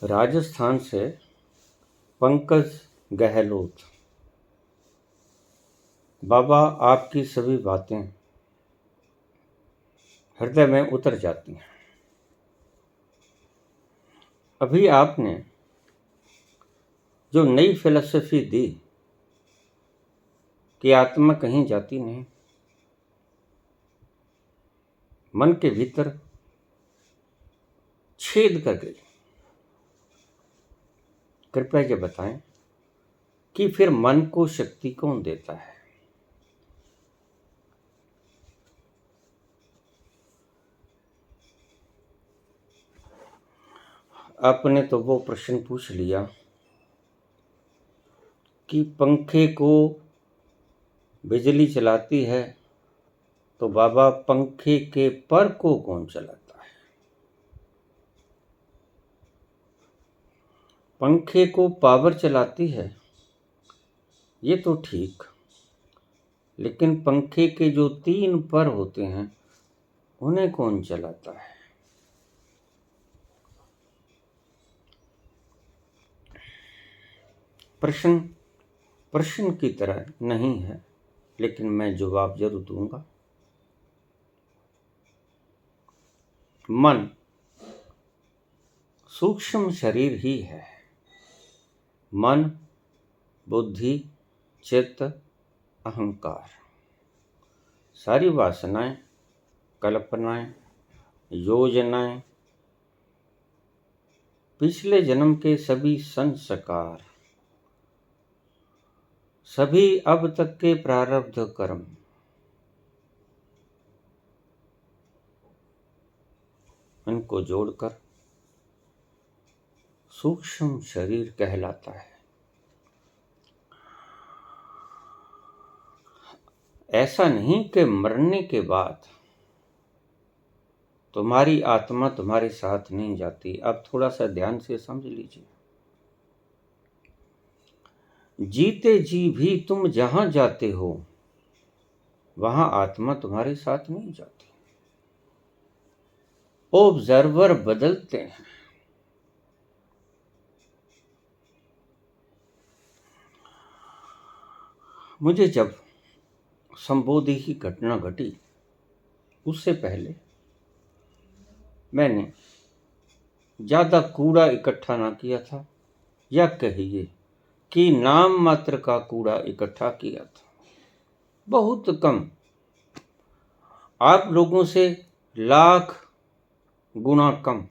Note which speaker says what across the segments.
Speaker 1: राजस्थान से पंकज गहलोत। बाबा, आपकी सभी बातें हृदय में उतर जाती हैं। अभी आपने जो नई फिलॉसफी दी कि आत्मा कहीं जाती नहीं, मन के भीतर छेद कर गई। कृपया ये बताएं कि फिर मन को शक्ति कौन देता है? आपने तो वो प्रश्न पूछ लिया कि पंखे को बिजली चलाती है, तो बाबा पंखे के पर को कौन चलाता है? पंखे को पावर चलाती है ये तो ठीक, लेकिन पंखे के जो 3 पर होते हैं उन्हें कौन चलाता है? प्रश्न की तरह नहीं है, लेकिन मैं जवाब जरूर दूंगा। मन सूक्ष्म शरीर ही है। मन, बुद्धि, चित्त, अहंकार, सारी वासनाएं, कल्पनाएं, योजनाएं, पिछले जन्म के सभी संस्कार, सभी अब तक के प्रारब्ध कर्म, इनको जोड़कर सूक्ष्म शरीर कहलाता है। ऐसा नहीं कि मरने के बाद तुम्हारी आत्मा तुम्हारे साथ नहीं जाती। अब थोड़ा सा ध्यान से समझ लीजिए। जीते जी भी तुम जहां जाते हो वहां आत्मा तुम्हारे साथ नहीं जाती। ऑब्जर्वर बदलते हैं। मुझे जब संबोधि की घटना घटी, उससे पहले मैंने ज्यादा कूड़ा इकट्ठा ना किया था, या कहिए कि नाम मात्र का कूड़ा इकट्ठा किया था, बहुत कम। आप लोगों से लाख गुना कम।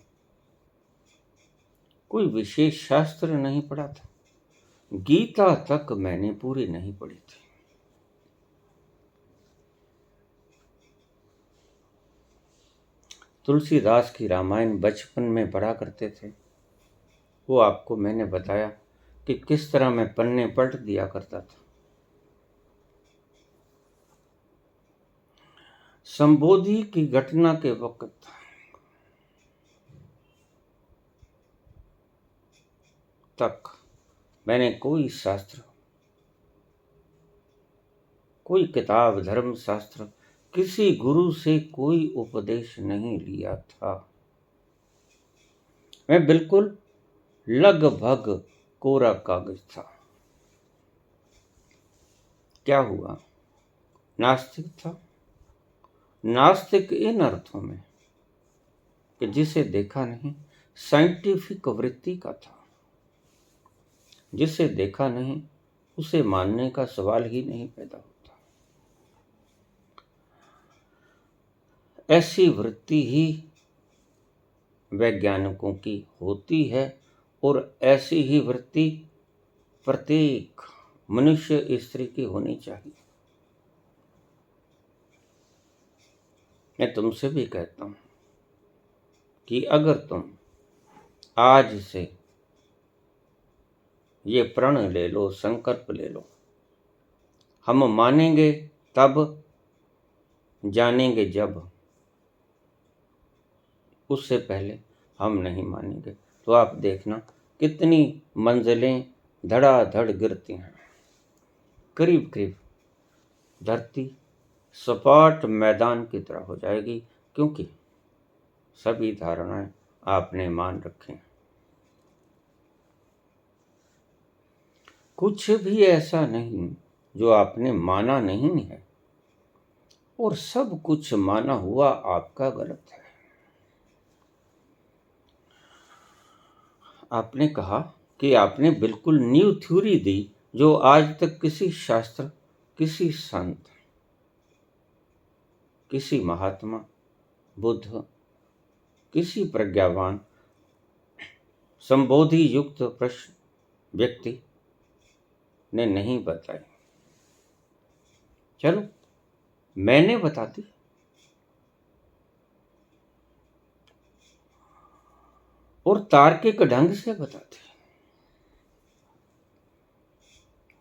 Speaker 1: कोई विशेष शास्त्र नहीं पढ़ा था, गीता तक मैंने पूरी नहीं पढ़ी थी। तुलसीदास की रामायण बचपन में पढ़ा करते थे। वो आपको मैंने बताया कि किस तरह मैं पन्ने पलट दिया करता था। संबोधि की घटना के वक्त तक मैंने कोई शास्त्र, कोई किताब, धर्म शास्त्र, किसी गुरु से कोई उपदेश नहीं लिया था। मैं बिल्कुल लगभग कोरा कागज था। क्या हुआ? नास्तिक था। नास्तिक इन अर्थों में कि जिसे देखा नहीं, साइंटिफिक वृत्ति का था। जिसे देखा नहीं उसे मानने का सवाल ही नहीं पैदा होता। ऐसी वृत्ति ही वैज्ञानिकों की होती है, और ऐसी ही वृत्ति प्रत्येक मनुष्य स्त्री की होनी चाहिए। मैं तुमसे भी कहता हूं कि अगर तुम आज से ये प्रण ले लो, संकल्प ले लो, हम मानेंगे तब, जानेंगे जब, उससे पहले हम नहीं मानेंगे, तो आप देखना कितनी मंजिलें धड़ाधड़ गिरती हैं। करीब करीब धरती सपाट मैदान की तरह हो जाएगी, क्योंकि सभी धारणाएं आपने मान रखी हैं। कुछ भी ऐसा नहीं जो आपने माना नहीं है, और सब कुछ माना हुआ आपका गलत है। आपने कहा कि आपने बिल्कुल न्यू थ्योरी दी जो आज तक किसी शास्त्र, किसी संत, किसी महात्मा, बुद्ध, किसी प्रज्ञावान, संबोधि युक्त प्रश्न व्यक्ति ने नहीं बताई। चलो मैंने बता दी। और तार्किक ढंग से बता दी।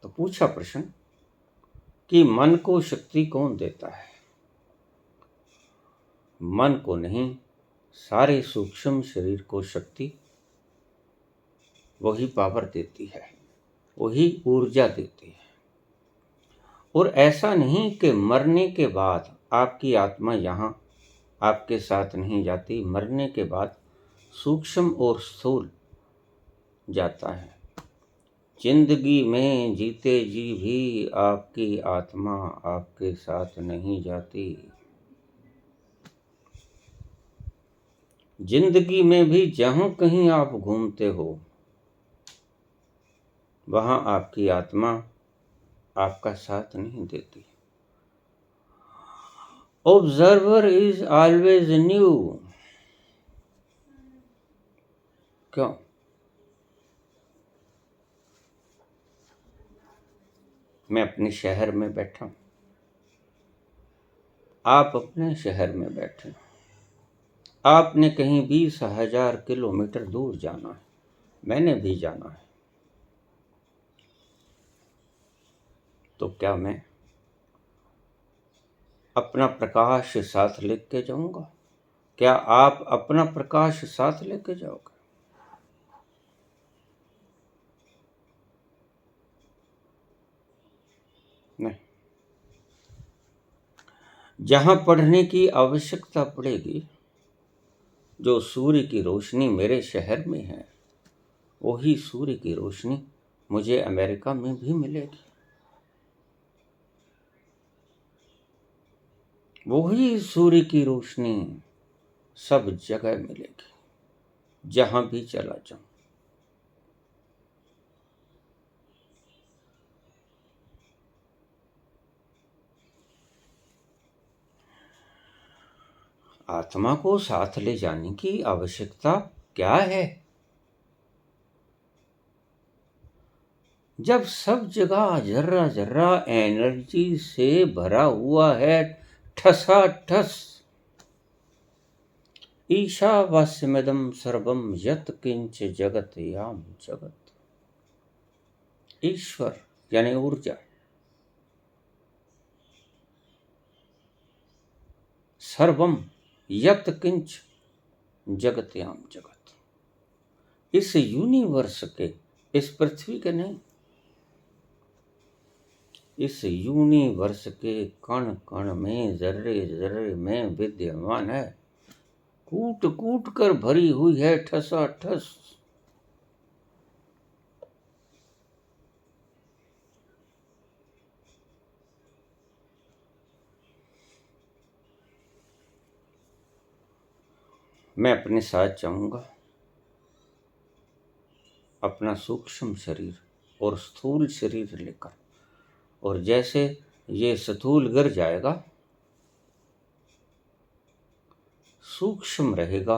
Speaker 1: तो पूछा प्रश्न कि मन को शक्ति कौन देता है? मन को नहीं, सारे सूक्ष्म शरीर को शक्ति, वही पावर देती है, वही ऊर्जा देती है। और ऐसा नहीं कि मरने के बाद आपकी आत्मा यहाँ आपके साथ नहीं जाती, मरने के बाद सूक्ष्म और स्थूल जाता है। जिंदगी में जीते जी भी आपकी आत्मा आपके साथ नहीं जाती। जिंदगी में भी जहां कहीं आप घूमते हो, वहां आपकी आत्मा आपका साथ नहीं देती। Observer is always new. क्यों? मैं अपने शहर में बैठा हूं, आप अपने शहर में बैठे हो। आपने कहीं 20,000 किलोमीटर दूर जाना है, मैंने भी जाना है। तो क्या मैं अपना प्रकाश साथ लेके जाऊंगा? क्या आप अपना प्रकाश साथ लेके जाओगे? नहीं। जहां पढ़ने की आवश्यकता पड़ेगी, जो सूर्य की रोशनी मेरे शहर में है, वही सूर्य की रोशनी मुझे अमेरिका में भी मिलेगी। वही सूर्य की रोशनी सब जगह मिलेगी, जहां भी चला जाऊं। आत्मा को साथ ले जाने की आवश्यकता क्या है? जब सब जगह जर्रा जर्रा एनर्जी से भरा हुआ है, ठसाठस। ईशावास्यमिदं सर्वं यत् किंच जगत याम जगत। ईश्वर यानी ऊर्जा, सर्वम यत् किंच जगत याम जगत। इस यूनिवर्स के, इस पृथ्वी के नहीं, इस यूनिवर्स के कण कण में, जर्रे जर्रे में विद्यमान है। कूट कूट कर भरी हुई है, ठसाठस। मैं अपने साथ चाहूंगा अपना सूक्ष्म शरीर और स्थूल शरीर लेकर, और जैसे ये स्थूल गिर जाएगा, सूक्ष्म रहेगा,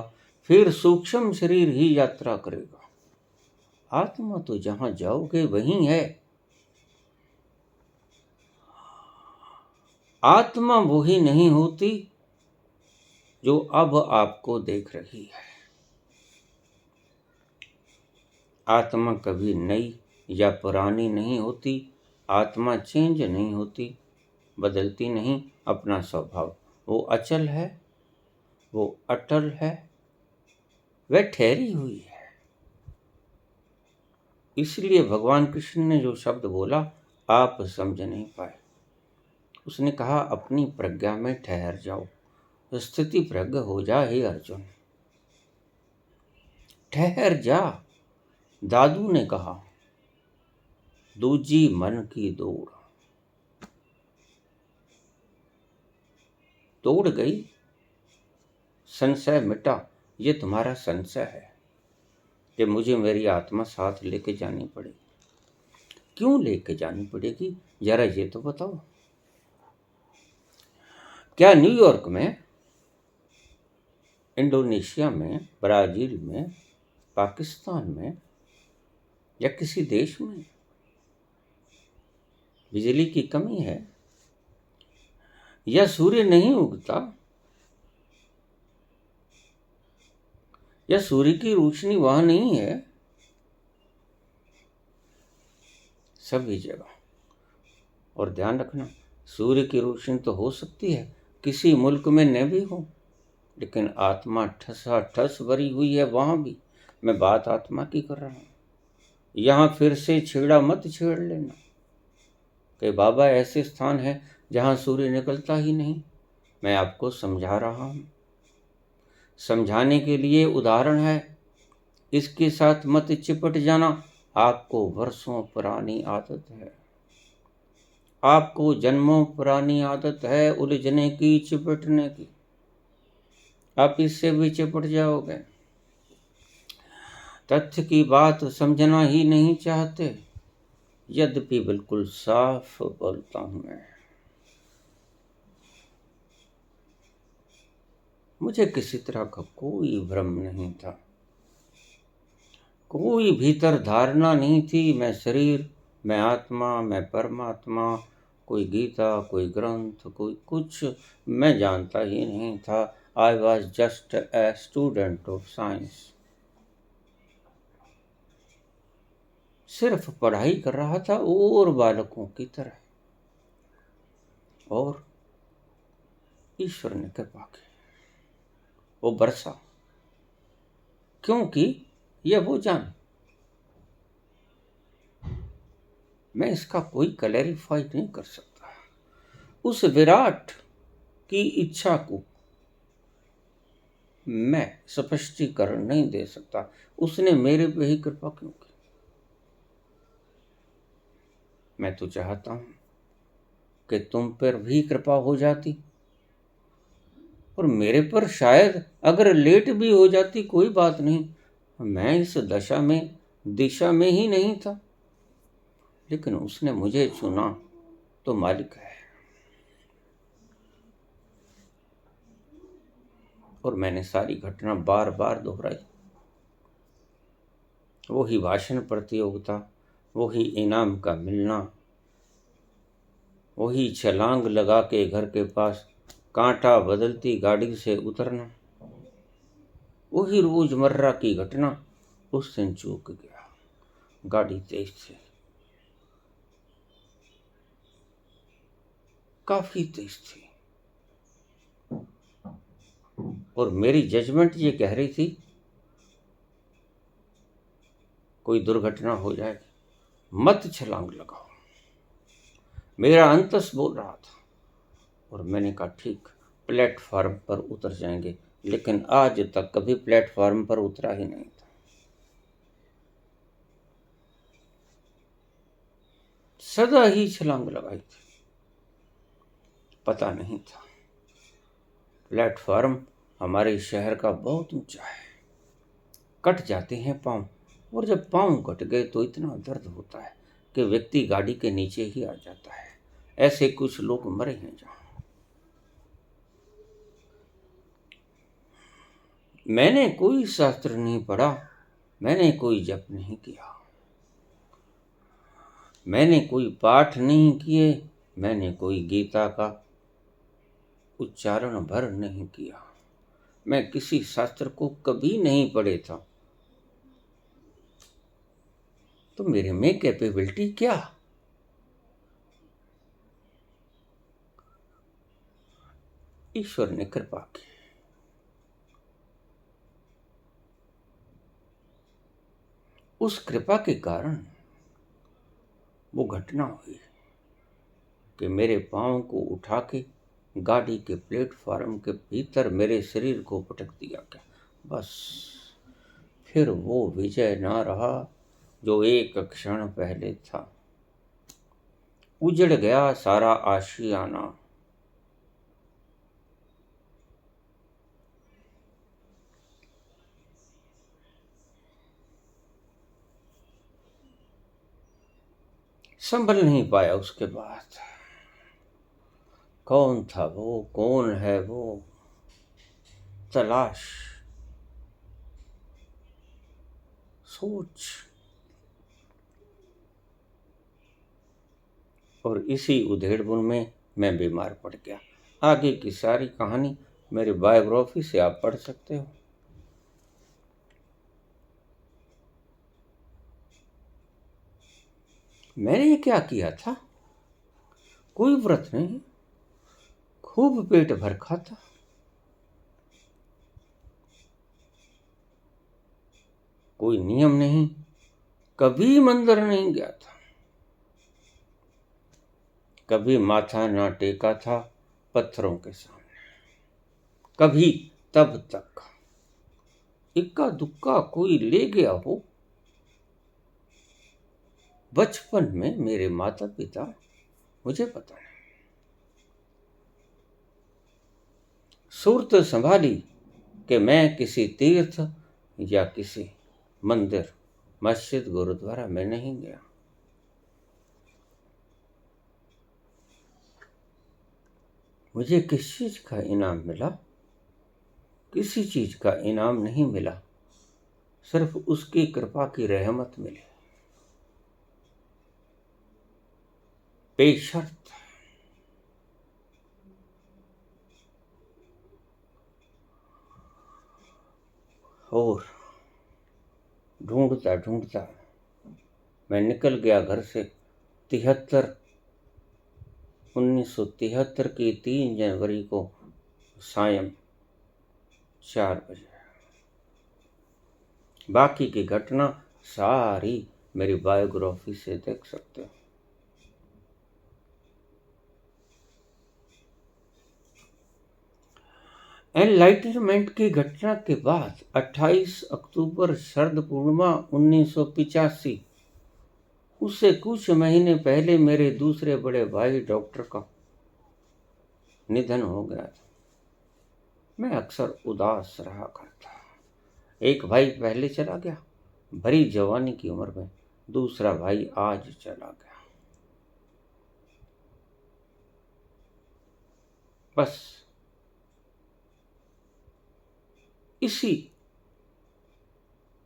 Speaker 1: फिर सूक्ष्म शरीर ही यात्रा करेगा। आत्मा तो जहां जाओगे वहीं है। आत्मा वही नहीं होती जो अब आपको देख रही है। आत्मा कभी नई या पुरानी नहीं होती। आत्मा चेंज नहीं होती, बदलती नहीं अपना स्वभाव। वो अचल है, वो अटल है, वह ठहरी हुई है। इसलिए भगवान कृष्ण ने जो शब्द बोला, आप समझ नहीं पाए। उसने कहा अपनी प्रज्ञा में ठहर जाओ, स्थिति प्रज्ञ हो जा हे अर्जुन, ठहर जा। दादू ने कहा दूजी मन की दौड़, दौड़ गई, संशय मिटा। ये तुम्हारा संशय है कि मुझे मेरी आत्मा साथ लेके जानी पड़ेगी। क्यों लेके जानी पड़ेगी, जरा ये तो बताओ। क्या न्यूयॉर्क में, इंडोनेशिया में, ब्राजील में, पाकिस्तान में या किसी देश में बिजली की कमी है, या सूर्य नहीं उगता, या सूर्य की रोशनी वहां नहीं है? सभी जगह। और ध्यान रखना, सूर्य की रोशनी तो हो सकती है किसी मुल्क में न भी हो, लेकिन आत्मा ठसा ठस भरी हुई है वहां भी। मैं बात आत्मा की कर रहा हूं। यहां फिर से छेड़ा मत छेड़ लेना कि बाबा ऐसे स्थान है जहां सूर्य निकलता ही नहीं। मैं आपको समझा रहा हूं, समझाने के लिए उदाहरण है। इसके साथ मत चिपट जाना। आपको वर्षों पुरानी आदत है, आपको जन्मों पुरानी आदत है उलझने की, चिपटने की। आप इससे भी चिपट जाओगे। तथ्य की बात समझना ही नहीं चाहते, यद्यपि बिल्कुल साफ बोलता हूं मैं। मुझे किसी तरह का कोई भ्रम नहीं था, कोई भीतर धारणा नहीं थी मैं शरीर, मैं आत्मा, मैं परमात्मा, कोई गीता, कोई ग्रंथ, कोई कुछ मैं जानता ही नहीं था। I was just a student of science. सिर्फ पढ़ाई कर रहा था और बालकों की तरह, और ईश्वर ने कृपा की, वो बरसा। क्योंकि यह वो जान, मैं इसका कोई क्लैरिफाई नहीं कर सकता। उस विराट की इच्छा को मैं स्पष्टीकरण नहीं दे सकता। उसने मेरे पे ही कृपा क्यों की? मैं तो चाहता हूं कि तुम पर भी कृपा हो जाती, और मेरे पर शायद अगर लेट भी हो जाती कोई बात नहीं। मैं इस दशा में, दिशा में ही नहीं था, लेकिन उसने मुझे चुना तो मालिक है। और मैंने सारी घटना बार बार दोहराई। वही भाषण प्रतियोगिता, वही इनाम का मिलना, वही छलांग लगा के घर के पास कांटा बदलती गाड़ी से उतरना, वही रोजमर्रा की घटना। उस दिन चूक गया। गाड़ी तेज थी, काफी तेज थी, और मेरी जजमेंट ये कह रही थी कोई दुर्घटना हो जाएगी, मत छलांग लगाओ। मेरा अंतस बोल रहा था, और मैंने कहा ठीक, प्लेटफॉर्म पर उतर जाएंगे। लेकिन आज तक कभी प्लेटफॉर्म पर उतरा ही नहीं था। सदा ही छलांग लगाई थी। पता नहीं था प्लेटफॉर्म हमारे शहर का बहुत ऊंचा है, कट जाते हैं पांव, और जब पांव कट गए तो इतना दर्द होता है कि व्यक्ति गाड़ी के नीचे ही आ जाता है। ऐसे कुछ लोग मरे हैं जहां। मैंने कोई शास्त्र नहीं पढ़ा, मैंने कोई जप नहीं किया, मैंने कोई पाठ नहीं किए, मैंने कोई गीता का उच्चारण भर नहीं किया, मैं किसी शास्त्र को कभी नहीं पढ़े था। तो मेरे में कैपेबिलिटी क्या? ईश्वर ने कृपा की। उस कृपा के कारण वो घटना हुई कि मेरे पांव को उठा के गाड़ी के प्लेटफॉर्म के भीतर मेरे शरीर को पटक दिया गया। बस फिर वो विजय ना रहा जो एक क्षण पहले था। उजड़ गया सारा आशियाना। संभल नहीं पाया उसके बाद। कौन था वो, कौन है वो, तलाश, सोच। और इसी उधेड़बुन में मैं बीमार पड़ गया। आगे की सारी कहानी मेरी बायोग्राफी से आप पढ़ सकते हो। मैंने क्या किया था? कोई व्रत नहीं, खूब पेट भर खाता, कोई नियम नहीं, कभी मंदिर नहीं गया था, कभी माथा ना टेका था पत्थरों के सामने, कभी तब तक इक्का दुक्का कोई ले गया हो। बचपन में मेरे माता पिता, मुझे पता नहीं, सूरत संभाली कि मैं किसी तीर्थ या किसी मंदिर, मस्जिद, गुरुद्वारा में नहीं गया। मुझे किस चीज का इनाम मिला? किसी चीज का इनाम नहीं मिला, सिर्फ उसकी कृपा की रहमत मिली, बेशर्त। और ढूंढता ढूंढता मैं निकल गया घर से। 1973 की 3 जनवरी को सायं 4 बजे। बाकी की घटना सारी मेरी बायोग्राफी से देख सकते हो। एनलाइटनमेंट की घटना के बाद 28 अक्टूबर शरद पूर्णिमा 1985, उससे कुछ महीने पहले मेरे दूसरे बड़े भाई डॉक्टर का निधन हो गया था। मैं अक्सर उदास रहा करता। एक भाई पहले चला गया भरी जवानी की उम्र में, दूसरा भाई आज चला गया। बस इसी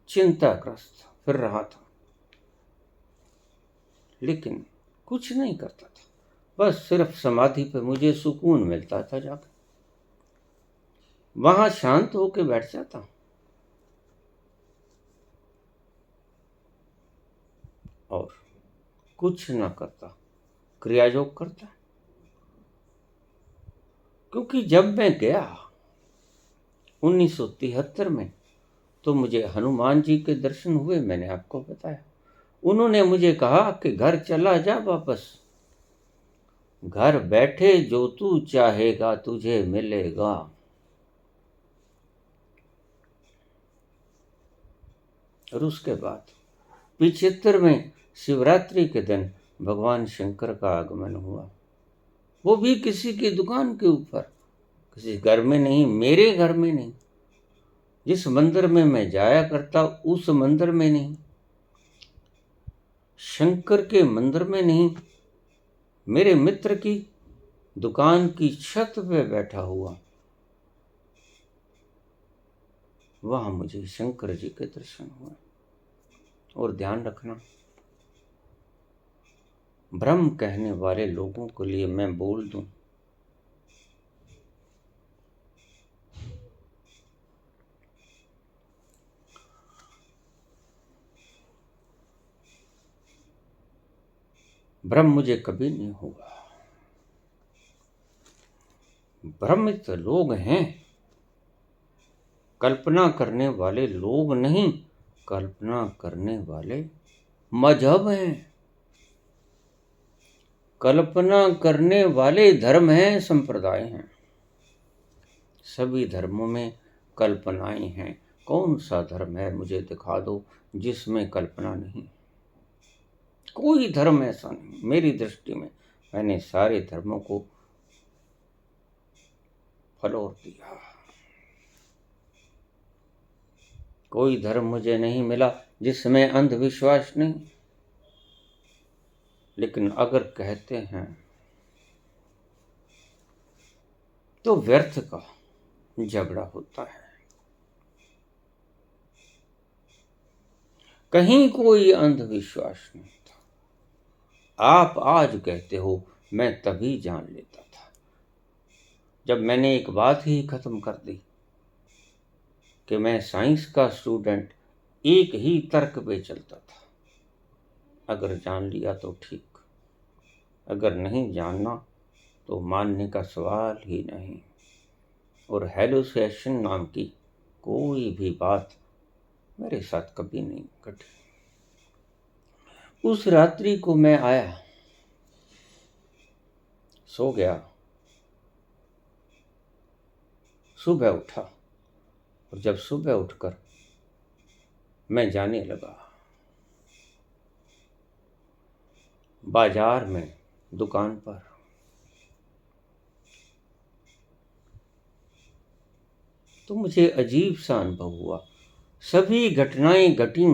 Speaker 1: चिंताग्रस्त फिर रहा था, लेकिन कुछ नहीं करता था। बस सिर्फ समाधि पे मुझे सुकून मिलता था, जाकर वहां शांत होकर बैठ जाता और कुछ ना करता, क्रियायोग करता। क्योंकि जब मैं गया 1973 में, तो मुझे हनुमान जी के दर्शन हुए। मैंने आपको बताया, उन्होंने मुझे कहा कि घर चला जा वापस, घर बैठे जो तू चाहेगा तुझे मिलेगा। और उसके बाद 75 में शिवरात्रि के दिन भगवान शंकर का आगमन हुआ। वो भी किसी की दुकान के ऊपर, किसी घर में नहीं, मेरे घर में नहीं, जिस मंदिर में मैं जाया करता उस मंदिर में नहीं, शंकर के मंदिर में नहीं, मेरे मित्र की दुकान की छत पे बैठा हुआ। वहां मुझे शंकर जी के दर्शन हुए। और ध्यान रखना, भ्रम कहने वाले लोगों के लिए मैं बोल दूं, भ्रम मुझे कभी नहीं हुआ। भ्रमित लोग हैं, कल्पना करने वाले लोग नहीं, कल्पना करने वाले मजहब हैं। कल्पना करने वाले धर्म हैं, संप्रदाय हैं। सभी धर्मों में कल्पनाएं हैं। कौन सा धर्म है मुझे दिखा दो जिसमें कल्पना नहीं। कोई धर्म ऐसा नहीं मेरी दृष्टि में। मैंने सारे धर्मों को फलोर दिया। कोई धर्म मुझे नहीं मिला जिसमें अंधविश्वास नहीं। लेकिन अगर कहते हैं तो व्यर्थ का झगड़ा होता है। कहीं कोई अंधविश्वास नहीं था। आप आज कहते हो, मैं तभी जान लेता था जब मैंने एक बात ही खत्म कर दी कि मैं साइंस का स्टूडेंट एक ही तर्क पे चलता था। अगर जान लिया तो ठीक, अगर नहीं जानना तो मानने का सवाल ही नहीं। और हेलुसिनेशन नाम की कोई भी बात मेरे साथ कभी नहीं घटी। उस रात्रि को मैं आया, सो गया, सुबह उठा, और जब सुबह उठकर मैं जाने लगा बाजार में, दुकान पर, तो मुझे अजीब सा अनुभव हुआ। सभी घटनाएं घटी,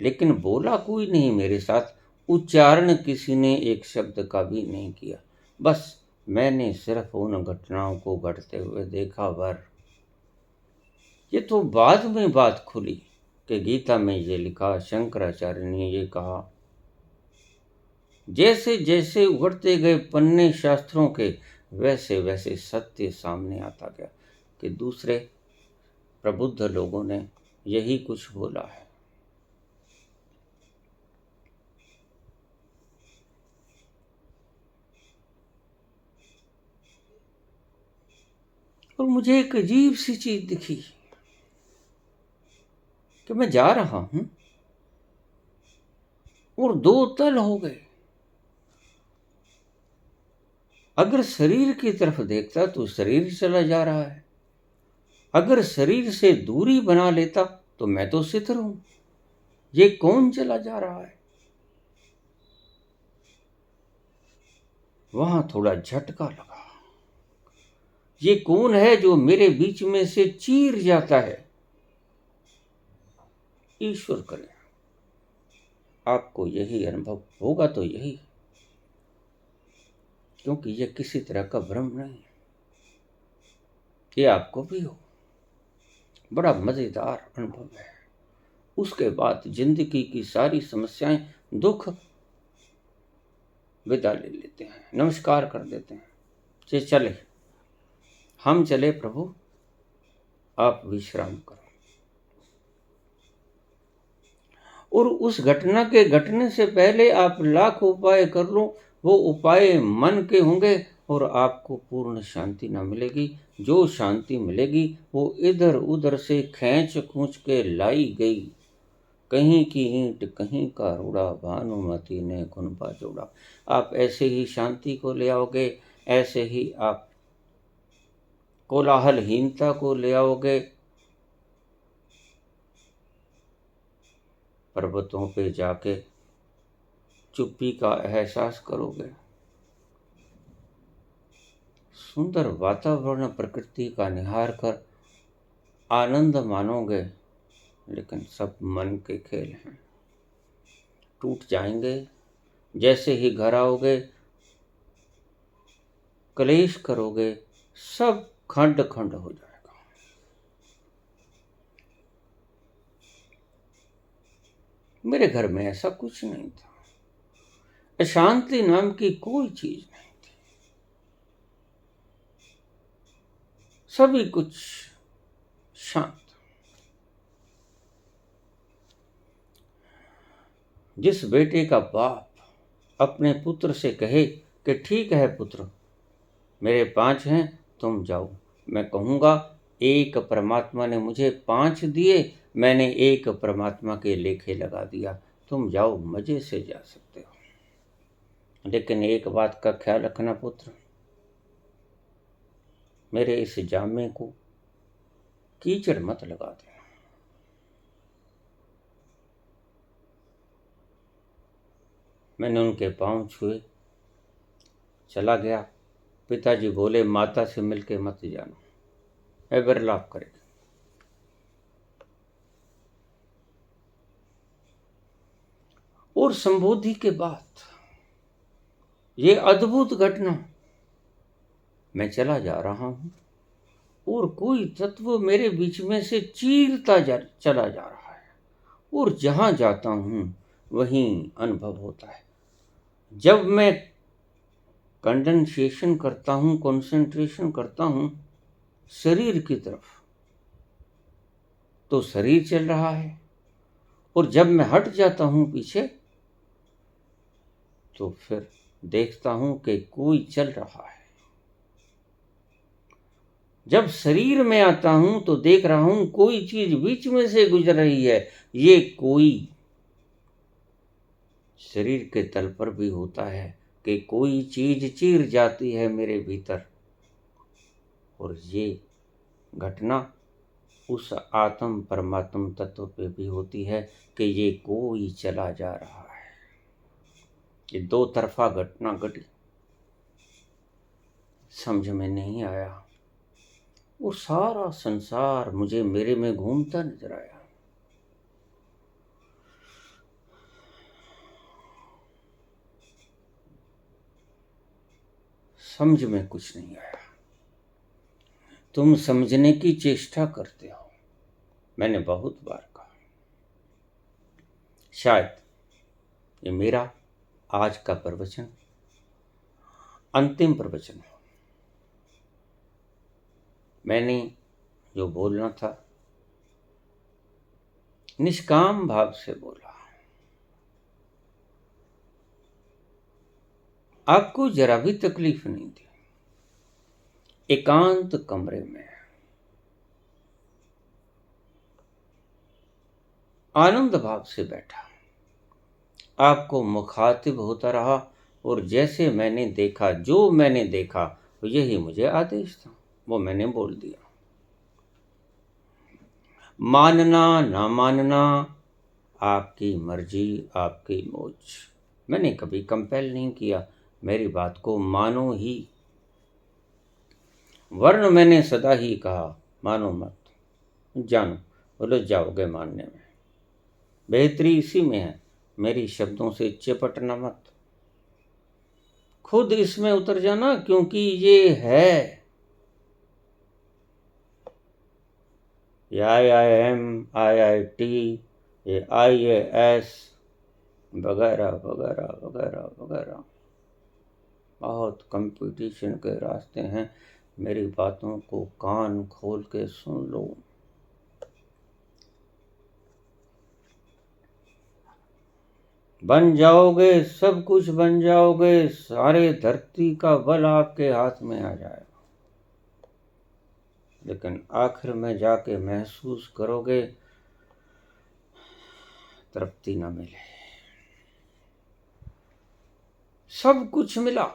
Speaker 1: लेकिन बोला कोई नहीं मेरे साथ। उच्चारण किसी ने एक शब्द का भी नहीं किया। बस मैंने सिर्फ उन घटनाओं को घटते हुए देखा भर। ये तो बाद में बात खुली कि गीता में ये लिखा, शंकराचार्य ने ये कहा। जैसे जैसे उघड़ते गए पन्ने शास्त्रों के, वैसे वैसे सत्य सामने आता गया कि दूसरे प्रबुद्ध लोगों ने यही कुछ बोला है। और मुझे एक अजीब सी चीज दिखी कि मैं जा रहा हूं और दो तल हो गए। अगर शरीर की तरफ देखता तो शरीर चला जा रहा है, अगर शरीर से दूरी बना लेता तो मैं तो सितर हूं। ये कौन चला जा रहा है? वहां थोड़ा झटका लगा। ये कौन है जो मेरे बीच में से चीर जाता है? ईश्वर करे आपको यही अनुभव होगा तो यही, क्योंकि यह किसी तरह का भ्रम नहीं, ये आपको भी हो। बड़ा मजेदार अनुभव है। उसके बाद जिंदगी की सारी समस्याएं, दुख विदा ले लेते हैं, नमस्कार कर देते हैं। चले, हम चले प्रभु, आप विश्राम करो। और उस घटना के घटने से पहले आप लाख उपाय कर लो, वो उपाय मन के होंगे और आपको पूर्ण शांति न मिलेगी। जो शांति मिलेगी वो इधर उधर से खींच खूंच के लाई गई। कहीं की ईंट कहीं का रूड़ा, भानुमति ने कुनपा जोड़ा। आप ऐसे ही शांति को ले आओगे, ऐसे ही आप कोलाहलहीनता को ले आओगे। पर्वतों पे जाके चुप्पी का एहसास करोगे, सुंदर वातावरण प्रकृति का निहार कर आनंद मानोगे। लेकिन सब मन के खेल हैं, टूट जाएंगे। जैसे ही घर आओगे, क्लेश करोगे, सब खंड खंड हो जाएगा। मेरे घर में ऐसा कुछ नहीं था। अशांति नाम की कोई चीज नहीं थी। सभी कुछ शांत। जिस बेटे का बाप अपने पुत्र से कहे कि ठीक है पुत्र, मेरे 5 हैं, तुम जाओ। मैं कहूँगा एक परमात्मा ने मुझे 5 दिए, मैंने एक परमात्मा के लेखे लगा दिया, तुम जाओ, मजे से जा सकते हो। लेकिन एक बात का ख्याल रखना पुत्र, मेरे इस जामे को कीचड़ मत लगा देना। मैंने उनके पांव छुए, चला गया। पिताजी बोले, माता से मिलके मत जाना, मैं विरलाप करेगी। और संबोधि के बाद ये अद्भुत घटना, मैं चला जा रहा हूं और कोई तत्व मेरे बीच में से चला जा रहा है, और जहां जाता हूं वहीं अनुभव होता है। जब मैं कंडेंसेशन करता हूं, कंसंट्रेशन करता हूं शरीर की तरफ, तो शरीर चल रहा है, और जब मैं हट जाता हूं पीछे, तो फिर देखता हूं कि कोई चल रहा है। जब शरीर में आता हूं तो देख रहा हूं कोई चीज बीच में से गुजर रही है। ये कोई शरीर के तल पर भी होता है कि कोई चीज चीर जाती है मेरे भीतर, और ये घटना उस आत्म परमात्म तत्व पे भी होती है कि ये कोई चला जा रहा है। ये दो तरफा घटना घटी, समझ में नहीं आया, और सारा संसार मुझे मेरे में घूमता नजर आया। समझ में कुछ नहीं आया। तुम समझने की चेष्टा करते हो, मैंने बहुत बार कहा। शायद ये मेरा आज का प्रवचन अंतिम प्रवचन है। मैंने जो बोलना था निष्काम भाव से बोला। आपको जरा भी तकलीफ नहीं दी। एकांत कमरे में आनंद भाव से बैठा, आपको मुखातिब होता रहा, और जैसे मैंने देखा, जो मैंने देखा यही मुझे आदेश था, वो मैंने बोल दिया। मानना ना मानना आपकी मर्जी, आपकी मौज। मैंने कभी कंपेल नहीं किया, मेरी बात को मानो ही। वर्ण मैंने सदा ही कहा, मानो मत, जानो, उलझ जाओगे मानने में। बेहतरी इसी में है, मेरी शब्दों से चिपटना मत, खुद इसमें उतर जाना, क्योंकि ये है। ये IIM, IIT, ये IAS वगैरह वगैरह वगैरह वगैरह, बहुत कंपटीशन के रास्ते हैं। मेरी बातों को कान खोल के सुन लो। बन जाओगे, सब कुछ बन जाओगे, सारे धरती का बल आपके हाथ में आ जाएगा, लेकिन आखिर में जाके महसूस करोगे तृप्ति न मिले। सब कुछ मिला,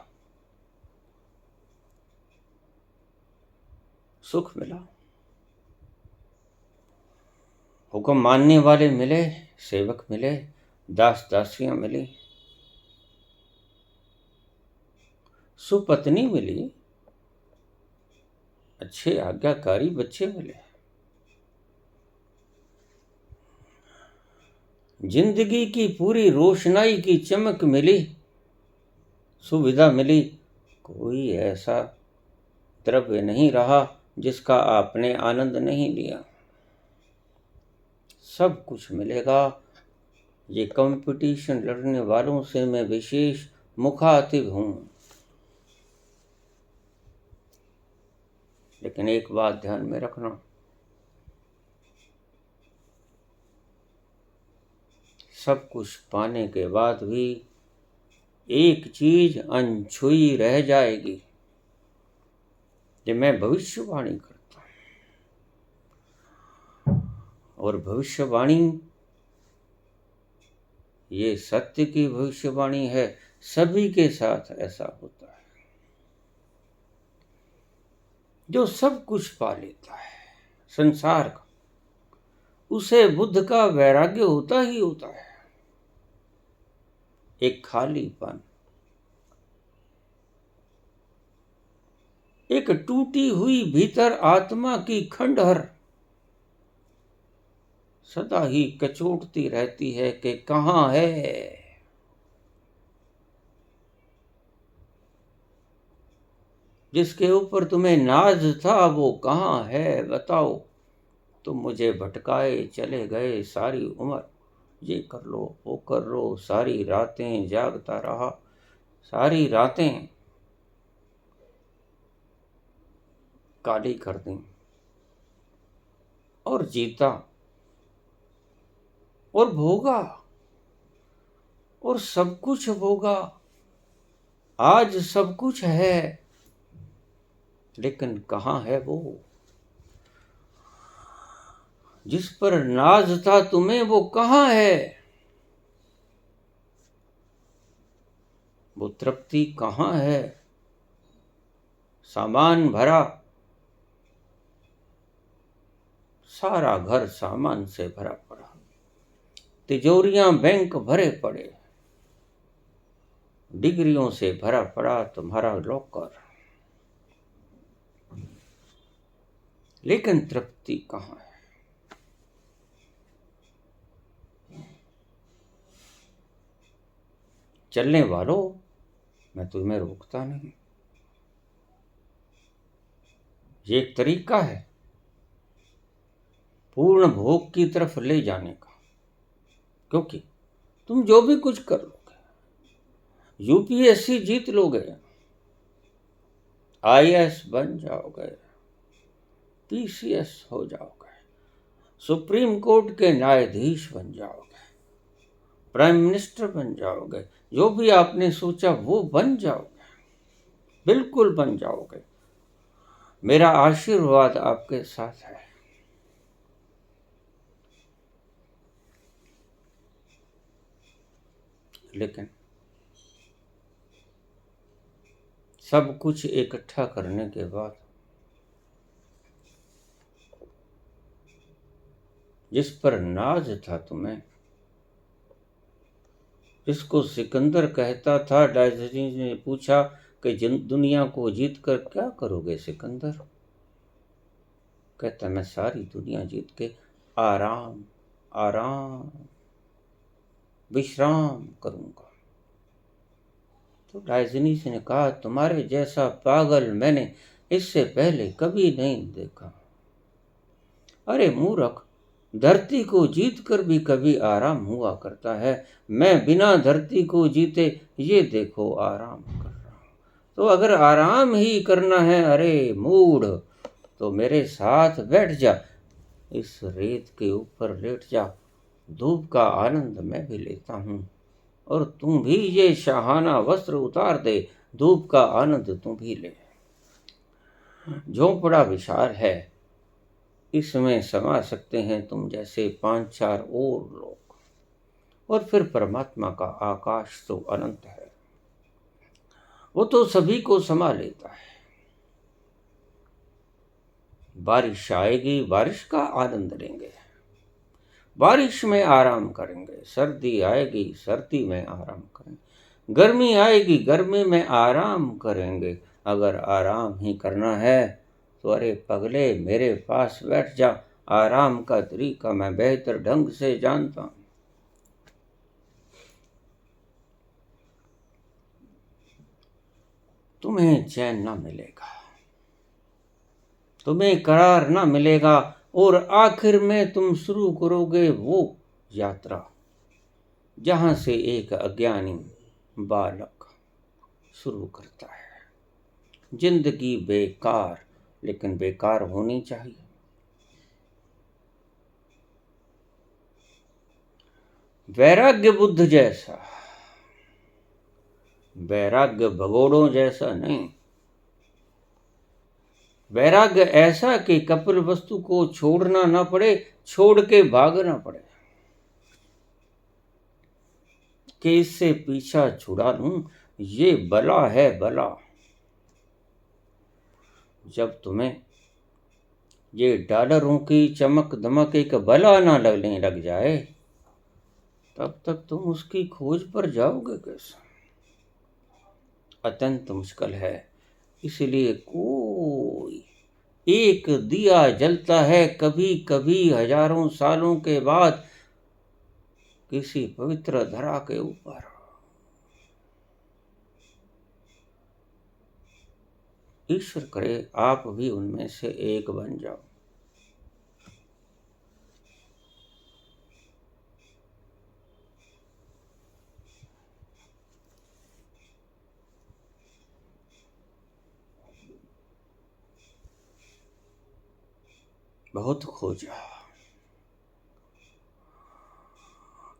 Speaker 1: सुख मिला, हुक्म मानने वाले मिले, सेवक मिले, दास दासियां मिली, सुपत्नी मिली, अच्छे आज्ञाकारी बच्चे मिले, जिंदगी की पूरी रोशनाई की चमक मिली, सुविधा मिली। कोई ऐसा द्रव्य नहीं रहा जिसका आपने आनंद नहीं लिया। सब कुछ मिलेगा। ये कंपटीशन लड़ने वालों से मैं विशेष मुखातिब हूं, लेकिन एक बात ध्यान में रखना, सब कुछ पाने के बाद भी एक चीज अनछुई रह जाएगी, कि मैं भविष्यवाणी करता हूं, और भविष्यवाणी ये सत्य की भविष्यवाणी है। सभी के साथ ऐसा होता है। जो सब कुछ पा लेता है संसार का, उसे बुद्ध का वैराग्य होता ही होता है। एक खालीपन, एक टूटी हुई भीतर आत्मा की खंडहर सदा ही कचोटती रहती है कि कहाँ है। जिसके ऊपर तुम्हें नाज था वो कहाँ है बताओ। तुम मुझे भटकाए चले गए सारी उम्र, ये कर लो वो कर लो, सारी रातें जागता रहा, सारी रातें काली कर दी और जीता और भोगा और सब कुछ भोगा। आज सब कुछ है लेकिन कहाँ है वो। जिस पर नाज था तुम्हें वो कहाँ है। वो तृप्ति कहाँ है। सामान भरा, सारा घर सामान से भरा पड़ा, तिजोरियां बैंक भरे पड़े, डिग्रियों से भरा पड़ा तुम्हारा लॉकर, लेकिन तृप्ति कहाँ है। चलने वालों, मैं तुम्हें रोकता नहीं। ये एक तरीका है पूर्ण भोग की तरफ ले जाने का, क्योंकि तुम जो भी कुछ कर लोगे, यूपीएससी जीत लोगे, आईएएस बन जाओगे, पीसीएस हो जाओगे, सुप्रीम कोर्ट के न्यायाधीश बन जाओगे, प्राइम मिनिस्टर बन जाओगे, जो भी आपने सोचा वो बन जाओगे, बिल्कुल बन जाओगे। मेरा आशीर्वाद आपके साथ है। लेकिन सब कुछ इकट्ठा करने के बाद जिस पर नाज था तुम्हें, जिसको सिकंदर कहता था, डायोजनीज ने पूछा कि दुनिया को जीत कर क्या करोगे सिकंदर। कहता मैं सारी दुनिया जीत के आराम आराम विश्राम करूंगा। तो डायोजनीज ने कहा तुम्हारे जैसा पागल मैंने इससे पहले कभी नहीं देखा। अरे मूर्ख, धरती को जीत कर भी कभी आराम हुआ करता है। मैं बिना धरती को जीते ये देखो आराम कर रहा हूं। तो अगर आराम ही करना है, अरे मूढ़, तो मेरे साथ बैठ जा, इस रेत के ऊपर लेट जा। धूप का आनंद मैं भी लेता हूं और तुम भी ये शाहाना वस्त्र उतार दे, धूप का आनंद तुम भी ले। झोंपड़ा विशाल है, इसमें समा सकते हैं तुम जैसे 5-4 और लोग। और फिर परमात्मा का आकाश तो अनंत है, वो तो सभी को समा लेता है। बारिश आएगी, बारिश का आनंद लेंगे, बारिश में आराम करेंगे। सर्दी आएगी, सर्दी में आराम करेंगे। गर्मी आएगी, गर्मी में आराम करेंगे। अगर आराम ही करना है तो अरे पगले मेरे पास बैठ जा, आराम का तरीका मैं बेहतर ढंग से जानता हूं। तुम्हें चैन ना मिलेगा, तुम्हें करार ना मिलेगा, और आखिर में तुम शुरू करोगे वो यात्रा जहां से एक अज्ञानी बालक शुरू करता है। जिंदगी बेकार, लेकिन बेकार होनी चाहिए। वैराग्य बुद्ध जैसा, वैराग्य भगोड़ों जैसा नहीं। वैराग्य ऐसा कि कपिल वस्तु को छोड़ना ना पड़े, छोड़ के भागना पड़े, कि इससे पीछा छुड़ा लूं, ये बला है बला। जब तुम्हें ये डॉलरों की चमक दमक एक बला ना लगने लग जाए, तब तक तुम उसकी खोज पर जाओगे कैसे। अत्यंत मुश्किल है इसलिए कोई एक दिया जलता है कभी कभी हजारों सालों के बाद किसी पवित्र धरा के ऊपर। ईश्वर करे आप भी उनमें से एक बन जाओ। बहुत खोजा,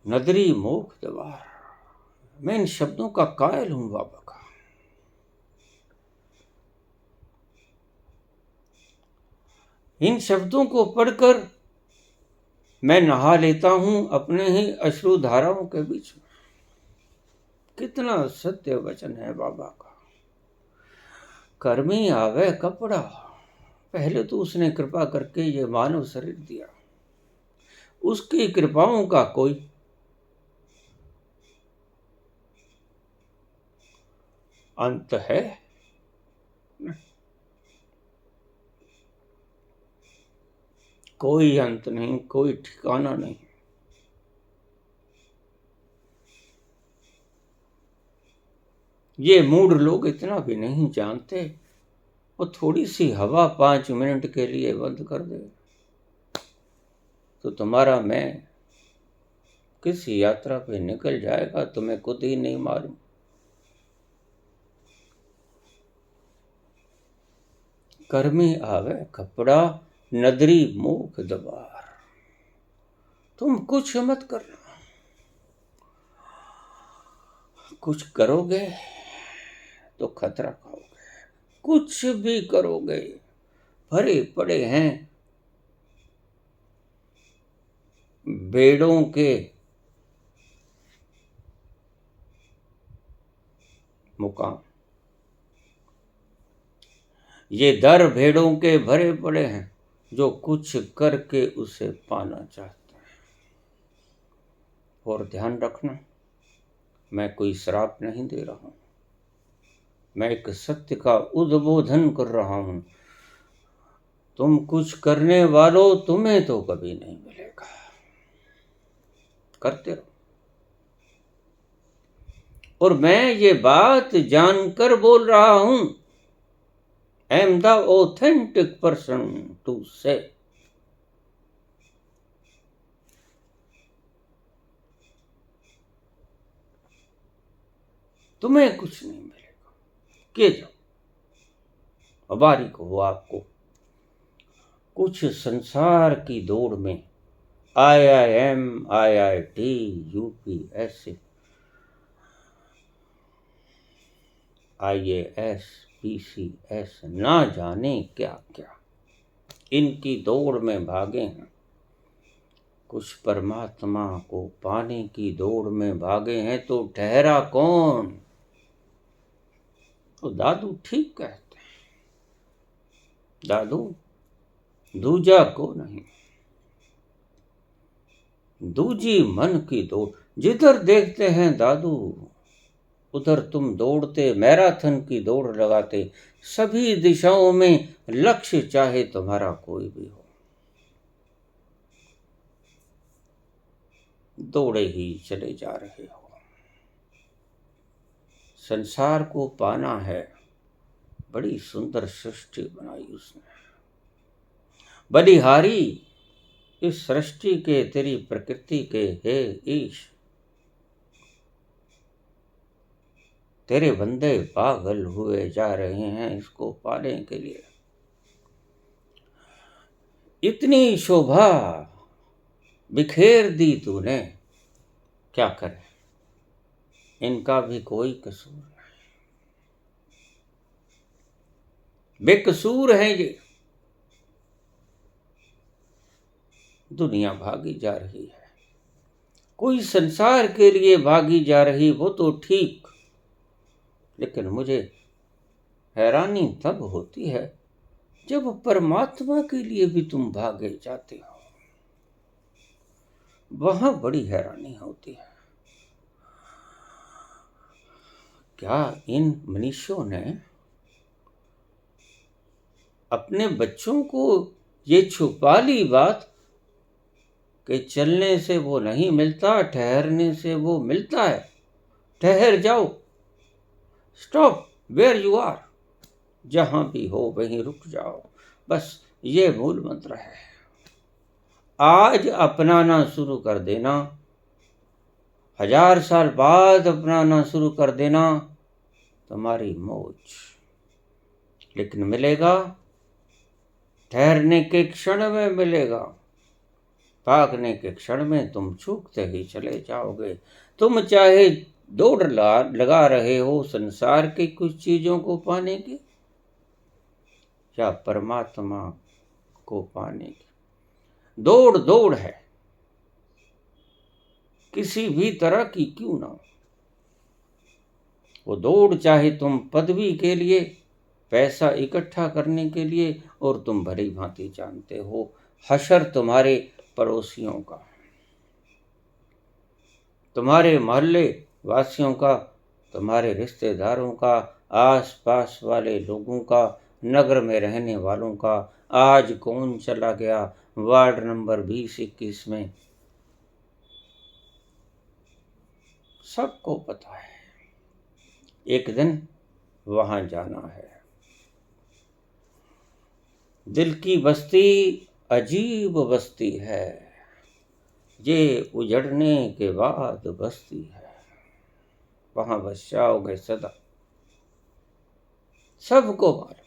Speaker 1: नदरी मोख द्वार। मैं इन शब्दों का कायल हूं बाबा का। इन शब्दों को पढ़कर मैं नहा लेता हूं अपने ही अश्रु धाराओं के बीच में। कितना सत्य वचन है बाबा का। कर्मी आवे कपड़ा। पहले तो उसने कृपा करके ये मानव शरीर दिया, उसकी कृपाओं का कोई अंत है? कोई अंत नहीं, कोई ठिकाना नहीं। ये मूढ़ लोग इतना भी नहीं जानते, वो थोड़ी सी हवा 5 मिनट के लिए बंद कर दे तो तुम्हारा मैं किस यात्रा पे निकल जाएगा तुम्हें खुद ही नहीं मालूम। कर्मी आवे कपड़ा, नदरी मुख दबार। तुम कुछ मत करना, कुछ करोगे तो खतरा खाओगे। कुछ भी करोगे, भरे पड़े हैं भेड़ों के मुकाम। ये दर भेड़ों के भरे पड़े हैं जो कुछ करके उसे पाना चाहते हैं। और ध्यान रखना, मैं कोई श्राप नहीं दे रहा हूं, मैं एक सत्य का उद्बोधन कर रहा हूं। तुम कुछ करने वालों, तुम्हें तो कभी नहीं मिलेगा। करते रहो। और मैं ये बात जानकर बोल रहा हूं, I am the authentic person to say। तुम्हें कुछ नहीं मिलेगा, के जाओ। बारीक हो आपको कुछ संसार की दौड़ में IIM, IIT, UPSC, IAS, PCS, ना जाने क्या क्या इनकी दौड़ में भागे हैं। कुछ परमात्मा को पाने की दौड़ में भागे हैं तो ठहरा कौन? तो दादू ठीक कहते हैं, दादू दूजा को नहीं, दूजी मन की दौड़। जिधर देखते हैं दादू उधर तुम दौड़ते, मैराथन की दौड़ लगाते, सभी दिशाओं में लक्ष्य चाहे तुम्हारा कोई भी हो, दौड़े ही चले जा रहे हो। संसार को पाना है, बड़ी सुंदर सृष्टि बनाई उसने। बलिहारी इस सृष्टि के, तेरी प्रकृति के हे ईश, तेरे बंदे पागल हुए जा रहे हैं इसको पाने के लिए। इतनी शोभा बिखेर दी तूने, क्या करे, इनका भी कोई कसूर नहीं, बेकसूर है ये। दुनिया भागी जा रही है, कोई संसार के लिए भागी जा रही, वो तो ठीक, लेकिन मुझे हैरानी तब होती है जब परमात्मा के लिए भी तुम भागे जाते हो, वहां बड़ी हैरानी होती है। क्या इन मनुष्यों ने अपने बच्चों को ये छुपा ली बात कि चलने से वो नहीं मिलता, ठहरने से वो मिलता है। ठहर जाओ, स्टॉप वेयर यू आर, जहां भी हो वहीं रुक जाओ। बस ये मूल मंत्र है। आज अपनाना शुरू कर देना, 1000 साल बाद अपनाना शुरू कर देना, तुम्हारी मौज। लेकिन मिलेगा, ठहरने के क्षण में मिलेगा, भागने के क्षण में तुम चूकते ही चले जाओगे। तुम चाहे दौड़ लगा रहे हो संसार की कुछ चीजों को पाने की, या परमात्मा को पाने की, दौड़ दौड़ है, किसी भी तरह की क्यों ना हो। वो दौड़ चाहे तुम पदवी के लिए, पैसा इकट्ठा करने के लिए, और तुम भली भांति जानते हो हशर तुम्हारे पड़ोसियों का, तुम्हारे मोहल्ले वासियों का, तुम्हारे रिश्तेदारों का, आस पास वाले लोगों का, नगर में रहने वालों का। आज कौन चला गया वार्ड नंबर 20-21 में, सबको पता है। एक दिन वहां जाना है। दिल की बस्ती अजीब बस्ती है, ये उजड़ने के बाद बस्ती है। वहां बस जाओगे सदा, सबको मालूम।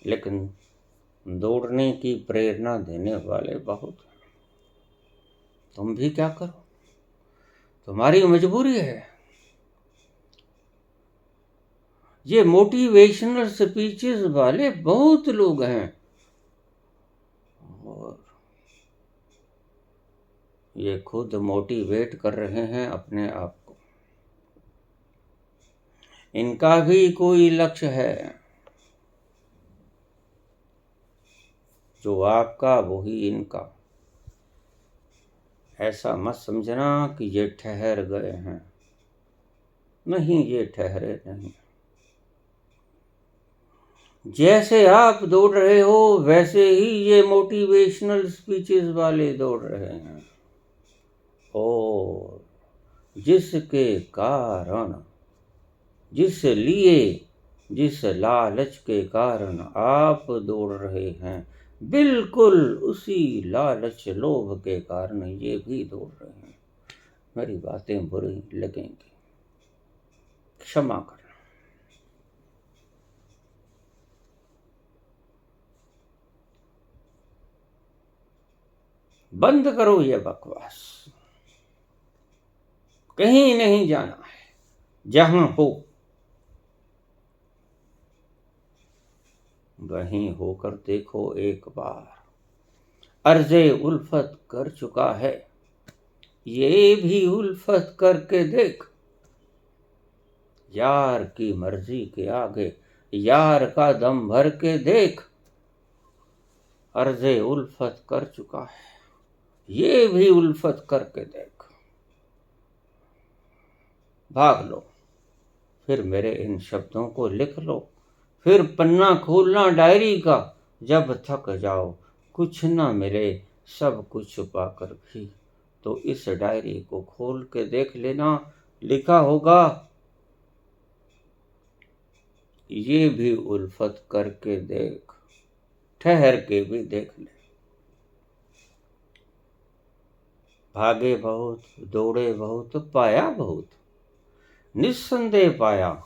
Speaker 1: लेकिन दौड़ने की प्रेरणा देने वाले बहुत हैं। तुम भी क्या करो, तुम्हारी मजबूरी है। ये मोटिवेशनल स्पीचेस वाले बहुत लोग हैं, और ये खुद मोटिवेट कर रहे हैं अपने आप को। इनका भी कोई लक्ष्य है, जो आपका वही इनका। ऐसा मत समझना कि ये ठहर गए हैं, नहीं, ये ठहरे नहीं। जैसे आप दौड़ रहे हो वैसे ही ये मोटिवेशनल स्पीचेस वाले दौड़ रहे हैं, और जिसके कारण, जिस लिए, जिस लालच के कारण आप दौड़ रहे हैं, बिल्कुल उसी लालच लोभ के कारण ये भी दौड़ रहे हैं। मेरी बातें बुरी लगेंगी, क्षमा करना। बंद करो ये बकवास, कहीं नहीं जाना है। जहां हो वहीं होकर देखो एक बार। अर्ज़े उल्फत कर चुका है, ये भी उल्फत करके देख। यार की मर्जी के आगे यार का दम भर के देख। अर्ज़े उल्फत कर चुका है, ये भी उल्फत करके देख। भाग लो, फिर मेरे इन शब्दों को लिख लो, फिर पन्ना खोलना डायरी का। जब थक जाओ, कुछ ना मिले, सब कुछ पाकर भी, तो इस डायरी को खोल के देख लेना। लिखा होगा, ये भी उल्फत करके देख, ठहर के भी देख ले। भागे बहुत, दौड़े बहुत, पाया बहुत, निस्संदेह पाया।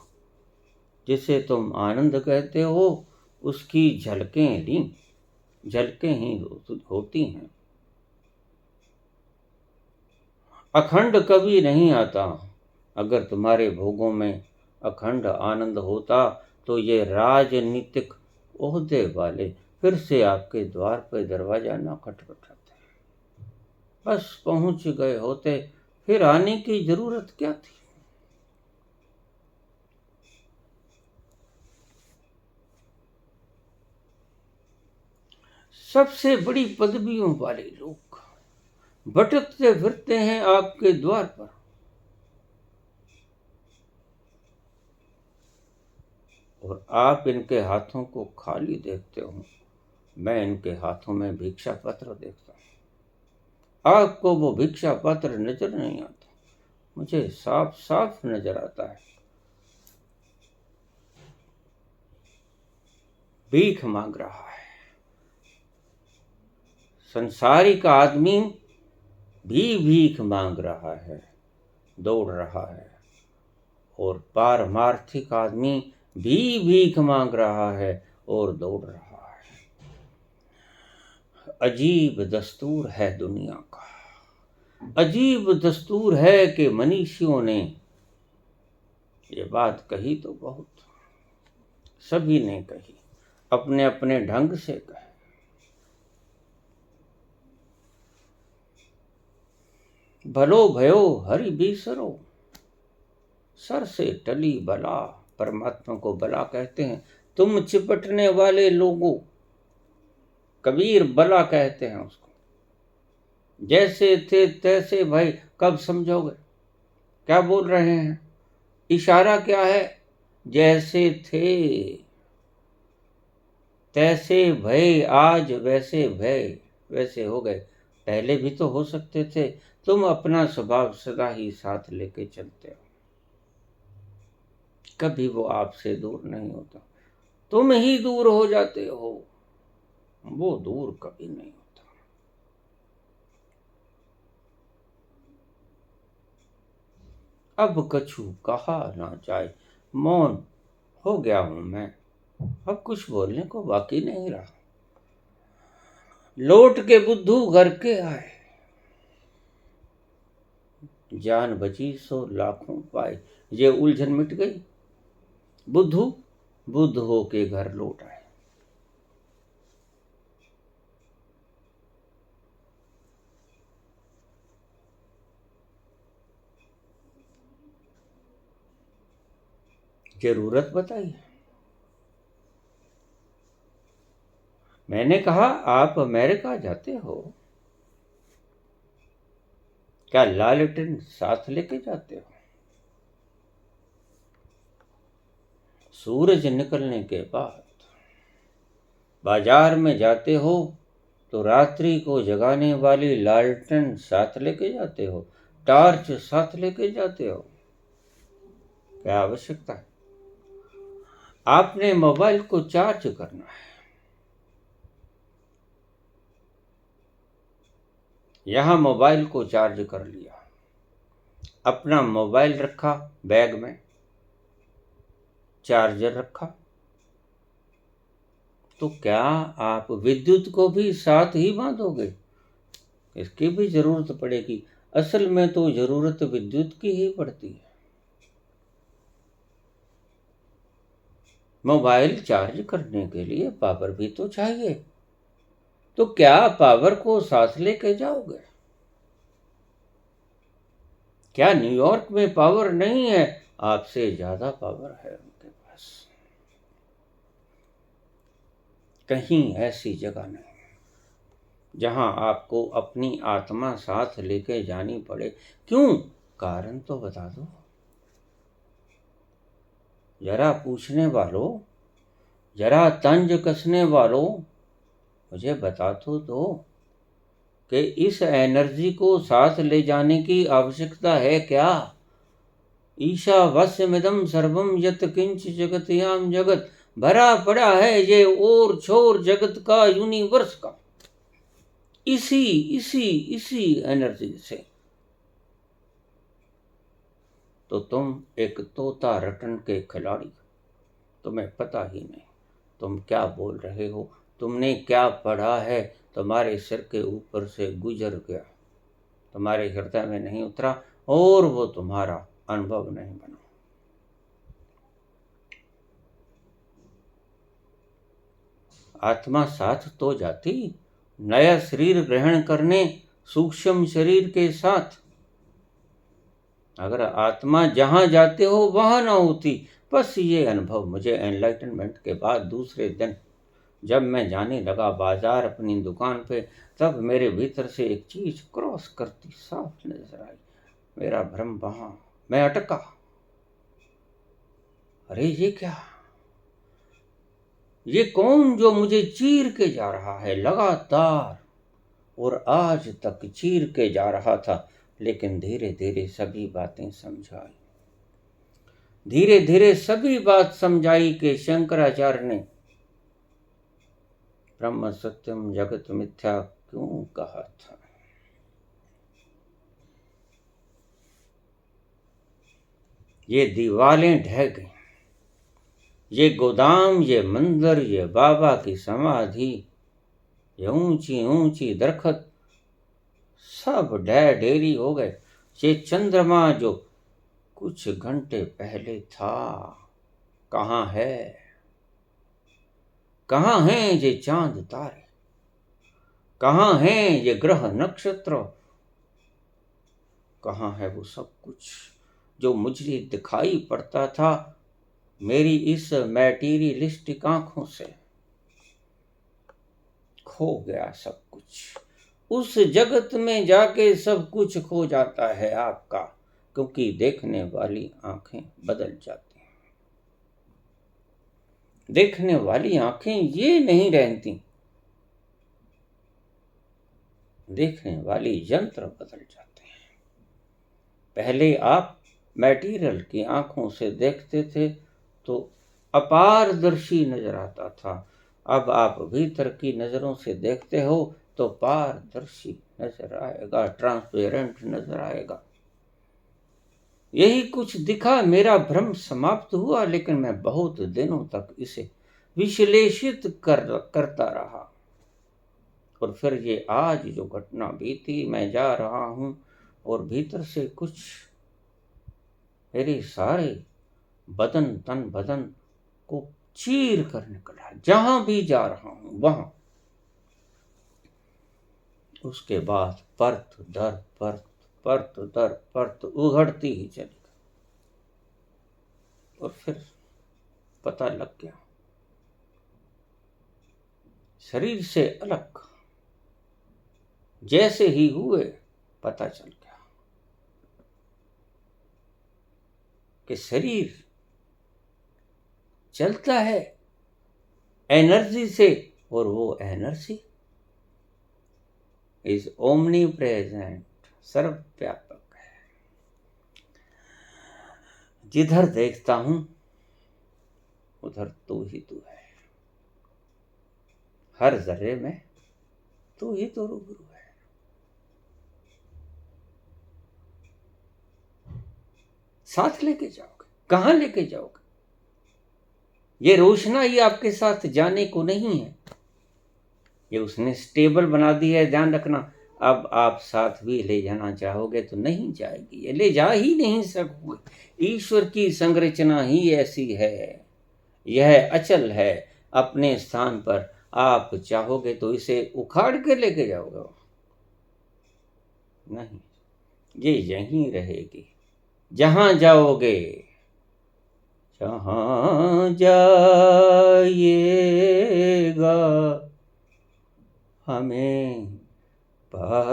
Speaker 1: जिसे तुम आनंद कहते हो, उसकी झलकें ली, झलकें ही होती हैं। अखंड कभी नहीं आता। अगर तुम्हारे भोगों में अखंड आनंद होता तो ये राजनीतिक ओहदे वाले फिर से आपके द्वार पर दरवाजा न खटखटाते, बस पहुंच गए होते, फिर आने की जरूरत क्या थी। सबसे बड़ी पदवियों वाले लोग, भटकते फिरते हैं आपके द्वार पर। और आप इनके हाथों को खाली देखते हो, मैं इनके हाथों में भिक्षा पत्र देखता हूँ। आपको वो भिक्षा पत्र नजर नहीं आता, मुझे साफ साफ नजर आता है। भीख मांग रहा है। संसारिक आदमी भी भीख मांग रहा है, दौड़ रहा है, और पारमार्थिक आदमी भी भीख मांग रहा है और दौड़ रहा है। अजीब दस्तूर है दुनिया का। अजीब दस्तूर है कि मनीषियों ने ये बात कही तो बहुत, सभी ने कही, अपने अपने ढंग से कहे। भलो भयो हरि बीसरो, सर से टली बला। परमात्मा को बला कहते हैं। तुम चिपटने वाले लोगों, कबीर बला कहते हैं उसको। जैसे थे तैसे भाई, कब समझोगे क्या बोल रहे हैं? इशारा क्या है? जैसे थे तैसे भय, आज वैसे भय, वैसे हो गए। पहले भी तो हो सकते थे। तुम अपना स्वभाव सदा ही साथ लेके चलते हो, कभी वो आपसे दूर नहीं होता, तुम ही दूर हो जाते हो, वो दूर कभी नहीं होता। अब कछु कहा ना जाए, मौन हो गया हूं मैं, अब कुछ बोलने को बाकी नहीं रहा। लौट के बुद्धू घर के आए, जान बची सो लाखों पाए। ये उलझन मिट गई। बुद्धू बुद्ध हो के घर लौट आए। जरूरत बताइए। मैंने कहा आप अमेरिका जाते हो, क्या लालटेन साथ लेके जाते हो? सूरज निकलने के बाद बाजार में जाते हो तो रात्रि को जगाने वाली लालटेन साथ लेके जाते हो, टॉर्च साथ लेके जाते हो? क्या आवश्यकता है? आपने मोबाइल को चार्ज करना है। यहां मोबाइल को चार्ज कर लिया, अपना मोबाइल रखा बैग में, चार्जर रखा, तो क्या आप विद्युत को भी साथ ही बांधोगे? इसकी भी जरूरत पड़ेगी। असल में तो जरूरत विद्युत की ही पड़ती है। मोबाइल चार्ज करने के लिए पावर भी तो चाहिए, तो क्या पावर को साथ लेके जाओगे? क्या न्यूयॉर्क में पावर नहीं है? आपसे ज्यादा पावर है उनके पास। कहीं ऐसी जगह नहीं जहां आपको अपनी आत्मा साथ लेके जानी पड़े। क्यों? कारण तो बता दो। जरा पूछने वालों, जरा तंज कसने वालों, मुझे बता तो दो कि इस एनर्जी को साथ ले जाने की आवश्यकता है क्या? ईशावास्यमिदं सर्वं यत् किंच जगत्याम जगत, भरा पड़ा है ये और छोर जगत का, यूनिवर्स का, इसी इसी इसी एनर्जी से। तो तुम एक तोता रटन के खिलाड़ी, तुम्हें पता ही नहीं तुम क्या बोल रहे हो, तुमने क्या पढ़ा है, तुम्हारे सिर के ऊपर से गुजर गया, तुम्हारे हृदय में नहीं उतरा और वो तुम्हारा अनुभव नहीं बना। आत्मा साथ तो जाती, नया शरीर ग्रहण करने सूक्ष्म शरीर के साथ। अगर आत्मा जहां जाते हो वहां ना होती, बस ये अनुभव मुझे एनलाइटनमेंट के बाद दूसरे दिन जब मैं जाने लगा बाजार अपनी दुकान पे, तब मेरे भीतर से एक चीज क्रॉस करती साफ नजर आई। मेरा भ्रम वहां, मैं अटका। अरे ये क्या, ये कौन जो मुझे चीर के जा रहा है लगातार, और आज तक चीर के जा रहा था। लेकिन धीरे धीरे सभी बातें समझाई, धीरे धीरे सभी बात समझाई कि शंकराचार्य ने ब्रह्म सत्यम जगत मिथ्या क्यों कहा था। ये दीवारें ढह गई, ये गोदाम, ये मंदिर, ये बाबा की समाधि, ये ऊंची ऊंची दरख्त, सब ढह ढेरी हो गए। ये चंद्रमा जो कुछ घंटे पहले था, कहाँ है? कहाँ हैं ये चांद तारे? कहाँ हैं ये ग्रह नक्षत्र? कहाँ है वो सब कुछ जो मुझे दिखाई पड़ता था मेरी इस मैटीरियलिस्टिक आंखों से? खो गया सब कुछ। उस जगत में जाके सब कुछ खो जाता है आपका, क्योंकि देखने वाली आंखें बदल जाती हैं। देखने वाली आंखें ये नहीं रहती, देखने वाली यंत्र बदल जाते हैं। पहले आप मैटीरियल की आंखों से देखते थे तो अपारदर्शी नजर आता था, अब आप भीतर की नजरों से देखते हो तो पारदर्शी नजर आएगा, ट्रांसपेरेंट नजर आएगा। यही कुछ दिखा, मेरा भ्रम समाप्त हुआ, लेकिन मैं बहुत दिनों तक इसे विश्लेषित करता रहा। और फिर ये आज जो घटना बीती, मैं जा रहा हूं और भीतर से कुछ मेरे सारे बदन तन बदन को चीर कर निकला। जहां भी जा रहा हूं वहां, उसके बाद परत दर परत, परत दर परत उघड़ती ही चली गई। और फिर पता लग गया, शरीर से अलग जैसे ही हुए पता चल गया कि शरीर चलता है एनर्जी से, और वो एनर्जी इज ओमनी प्रेजेंट, सर्वव्यापक है। जिधर देखता हूं उधर तू ही तू है, हर जर्रे में तू ही तो रूबरू है। साथ लेके जाओगे, कहां लेके जाओगे? ये रोशनाई आपके साथ जाने को नहीं है, ये उसने स्टेबल बना दी है, ध्यान रखना। अब आप साथ भी ले जाना चाहोगे तो नहीं जाएगी, ये ले जा ही नहीं सकोगे। ईश्वर की संरचना ही ऐसी है, यह अचल है अपने स्थान पर। आप चाहोगे तो इसे उखाड़ के लेके जाओगे? नहीं, ये यहीं रहेगी। जहां जाओगे, जहां जाइएगा हमें पाइएगा,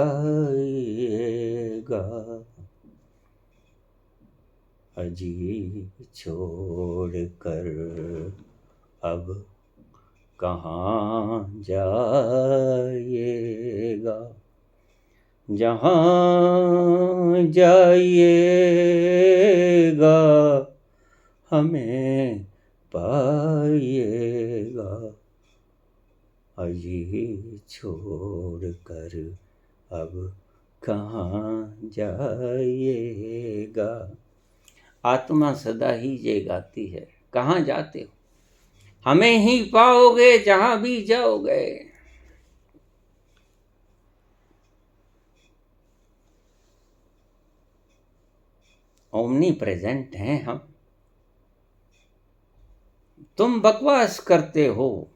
Speaker 1: अजी छोड़ कर अब कहाँ जाइएगा। जहाँ जाइएगा हमें पाइएगा, अजी छोड़ कर अब कहाँ जाइएगा। आत्मा सदा ही ये गाती है, कहाँ जाते हो? हमें ही पाओगे जहां भी जाओगे। ओमनी प्रेजेंट हैं हम। तुम बकवास करते हो,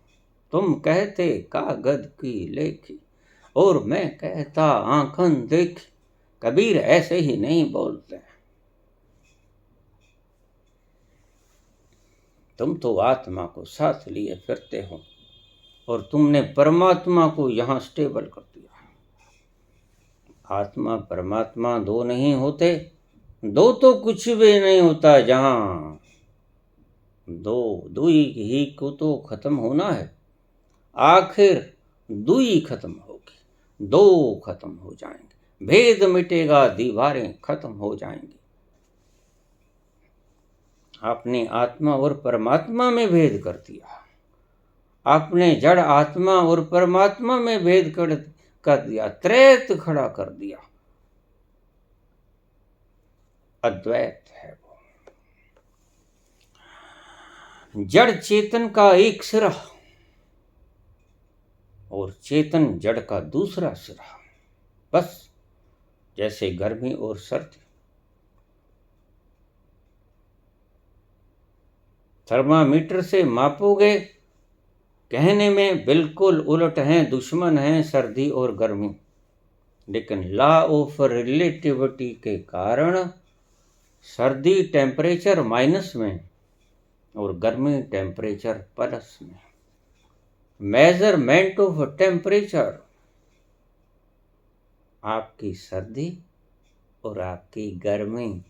Speaker 1: तुम कहते कागज की लेखी, और मैं कहता आंखन देखी। कबीर ऐसे ही नहीं बोलते। तुम तो आत्मा को साथ लिए फिरते हो, और तुमने परमात्मा को यहाँ स्टेबल कर दिया। आत्मा परमात्मा दो नहीं होते, दो तो कुछ भी नहीं होता। जहाँ दो ही को तो खत्म होना है, आखिर दुई खत्म होगी, दो खत्म हो जाएंगे, भेद मिटेगा, दीवारें खत्म हो जाएंगी। आपने आत्मा और परमात्मा में भेद कर दिया, आपने जड़ आत्मा और परमात्मा में भेद कर दिया, त्रैत खड़ा कर दिया। अद्वैत है वो। जड़ चेतन का एक सिरा और चेतन जड़ का दूसरा सिरा, बस जैसे गर्मी और सर्दी। थर्मामीटर से मापोगे, कहने में बिल्कुल उलट हैं, दुश्मन हैं सर्दी और गर्मी, लेकिन लॉ ऑफ रिलेटिविटी के कारण सर्दी टेम्परेचर माइनस में और गर्मी टेम्परेचर प्लस में। मेजरमेंट ऑफ टेम्परेचर, आपकी सर्दी और आपकी गर्मी।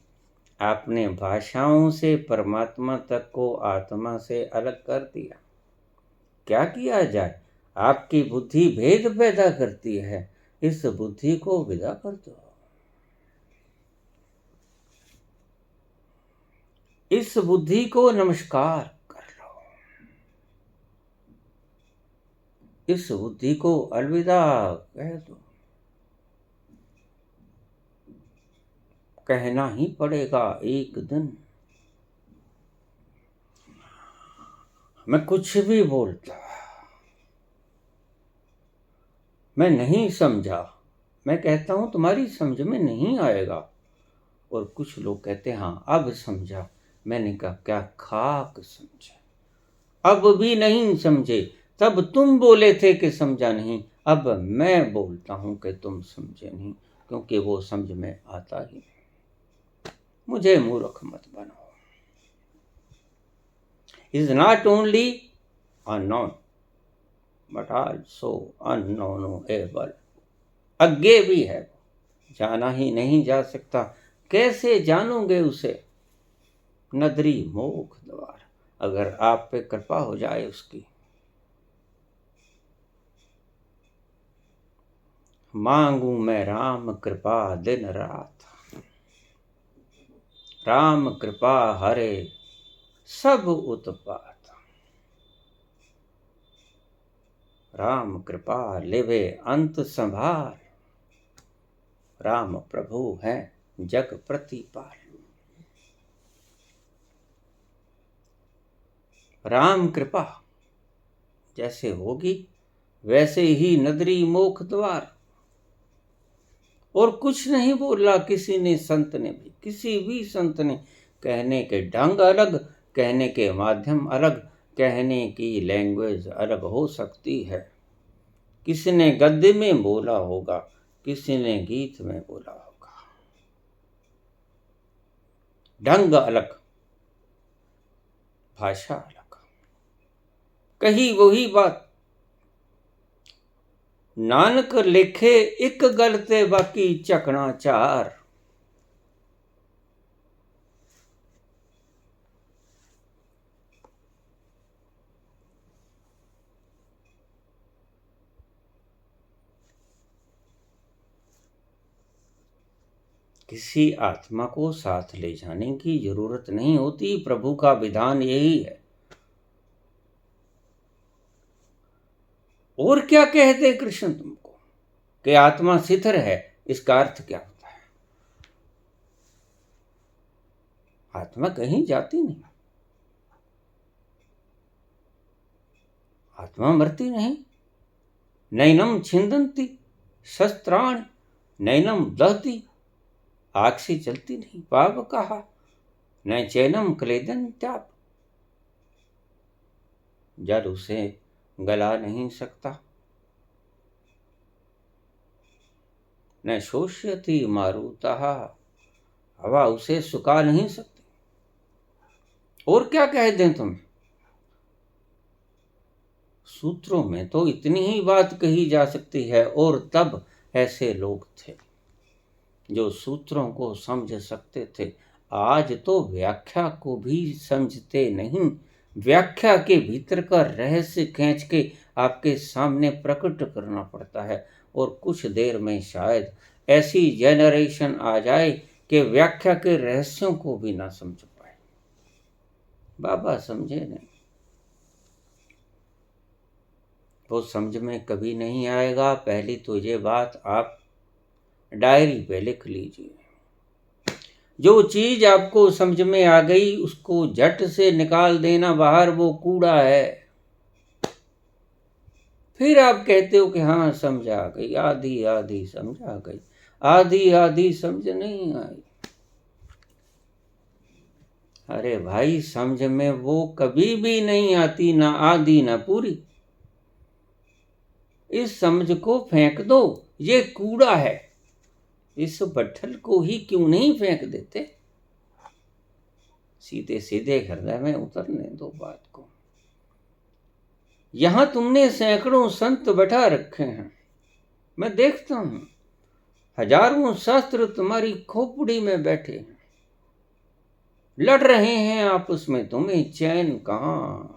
Speaker 1: आपने भाषाओं से परमात्मा तक को आत्मा से अलग कर दिया। क्या किया जाए? आपकी बुद्धि भेद पैदा करती है, इस बुद्धि को विदा कर दो। इस बुद्धि को नमस्कार कर लो, इस बुद्धि को अलविदा कह दो। कहना ही पड़ेगा एक दिन। मैं कुछ भी बोलता, मैं नहीं समझा, मैं कहता हूं तुम्हारी समझ में नहीं आएगा, और कुछ लोग कहते हैं हाँ अब समझा। मैंने कहा क्या खाक समझे, अब भी नहीं समझे। तब तुम बोले थे कि समझा नहीं, अब मैं बोलता हूं कि तुम समझे नहीं, क्योंकि वो समझ में आता ही नहीं। मुझे मूर्ख मत बनाओ। Is not only unknown but also unknowable. अज्ञे भी है, जाना ही नहीं जा सकता। कैसे जानोगे उसे? नदरी मोख द्वार, अगर आप पे कृपा हो जाए उसकी। मांगू मैं राम कृपा दिन रात, राम कृपा हरे सब उत्पात। राम कृपा लिवे अंत संभार, राम प्रभु है जग प्रतिपाल। राम कृपा जैसे होगी वैसे ही नदरी मोख द्वार। और कुछ नहीं बोला किसी ने, संत ने भी, किसी भी संत ने। कहने के ढंग अलग, कहने के माध्यम अलग, कहने की लैंग्वेज अलग हो सकती है। किसी ने गद्य में बोला होगा, किसी ने गीत में बोला होगा। ढंग अलग, भाषा अलग, कही वही बात। नानक लिखे एक गल ते बाकी चकना चार। किसी आत्मा को साथ ले जाने की जरूरत नहीं होती, प्रभु का विधान यही है। और क्या कहते कृष्ण तुमको कि आत्मा शिथिर है, इसका अर्थ क्या होता है? आत्मा कहीं जाती नहीं, आत्मा मरती नहीं। नैनम छिंदंती शस्त्राण, नैनम दहती, आग से जलती नहीं। पाप कहा न चैनम क्लेदन त्याप, जल उसे गला नहीं सकता। न शोष्यति मारुतः, हवा उसे सुखा नहीं सकती। और क्या कह दें तुम? सूत्रों में तो इतनी ही बात कही जा सकती है, और तब ऐसे लोग थे जो सूत्रों को समझ सकते थे। आज तो व्याख्या को भी समझते नहीं, व्याख्या के भीतर का रहस्य खींच के आपके सामने प्रकट करना पड़ता है, और कुछ देर में शायद ऐसी जेनरेशन आ जाए कि व्याख्या के रहस्यों को भी ना समझ पाए। बाबा समझे नहीं, वो समझ में कभी नहीं आएगा। पहली तो ये बात आप डायरी पे लिख लीजिए। जो चीज आपको समझ में आ गई उसको झट से निकाल देना बाहर, वो कूड़ा है। फिर आप कहते हो कि हाँ समझ आ गई, आधी आधी समझ आ गई। आधी आधी समझ नहीं आई। अरे भाई, समझ में वो कभी भी नहीं आती, ना आधी ना पूरी। इस समझ को फेंक दो, ये कूड़ा है। इस बट्ठल को ही क्यों नहीं फेंक देते? सीधे सीधे हृदय में उतरने दो बात को। यहां तुमने सैकड़ों संत बैठा रखे हैं, मैं देखता हूं। हजारों शास्त्र तुम्हारी खोपड़ी में बैठे हैं, लड़ रहे हैं आपस में, तुम्हें चैन कहां?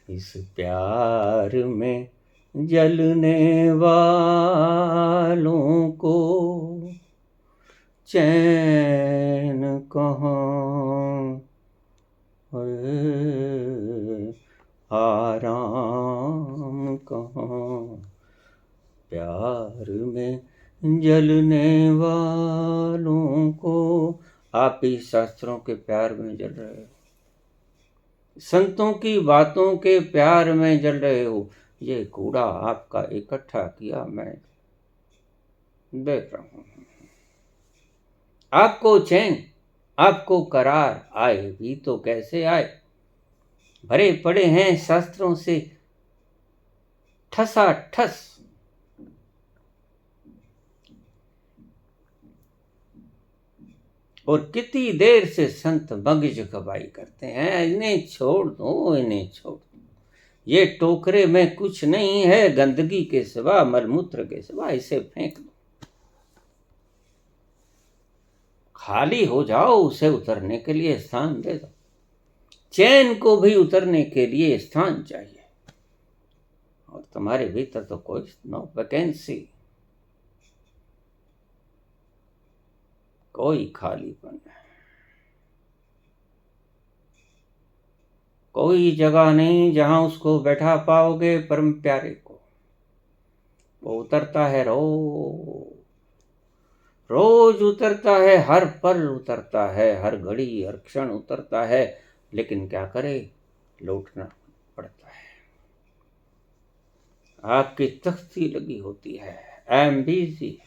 Speaker 1: इस प्यार में जलने वालों को चैन कहाँ, आराम कहाँ? प्यार में जलने वालों को, आप ही शास्त्रों के प्यार में जल रहे हो, संतों की बातों के प्यार में जल रहे हो। ये कूड़ा आपका इकट्ठा किया मैं देख रहा हूं। आपको चैन, आपको करार आए भी तो कैसे आए? भरे पड़े हैं शास्त्रों से ठसा ठस। और कितनी देर से संत मगज कबाई करते हैं। इन्हें छोड़ दो, इन्हें छोड़ दो। ये टोकरे में कुछ नहीं है गंदगी के सिवा, मलमूत्र के सिवा, इसे फेंक दो। खाली हो जाओ, उसे उतरने के लिए स्थान दे दो। चैन को भी उतरने के लिए स्थान चाहिए, और तुम्हारे भीतर तो कोई नो वैकेंसी, कोई खालीपन, कोई जगह नहीं जहां उसको बैठा पाओगे परम प्यारे को। वो उतरता है रोज उतरता है, हर पल उतरता है, हर घड़ी हर क्षण उतरता है। लेकिन क्या करे, लौटना पड़ता है। आपकी तख्ती लगी होती है, I am busy,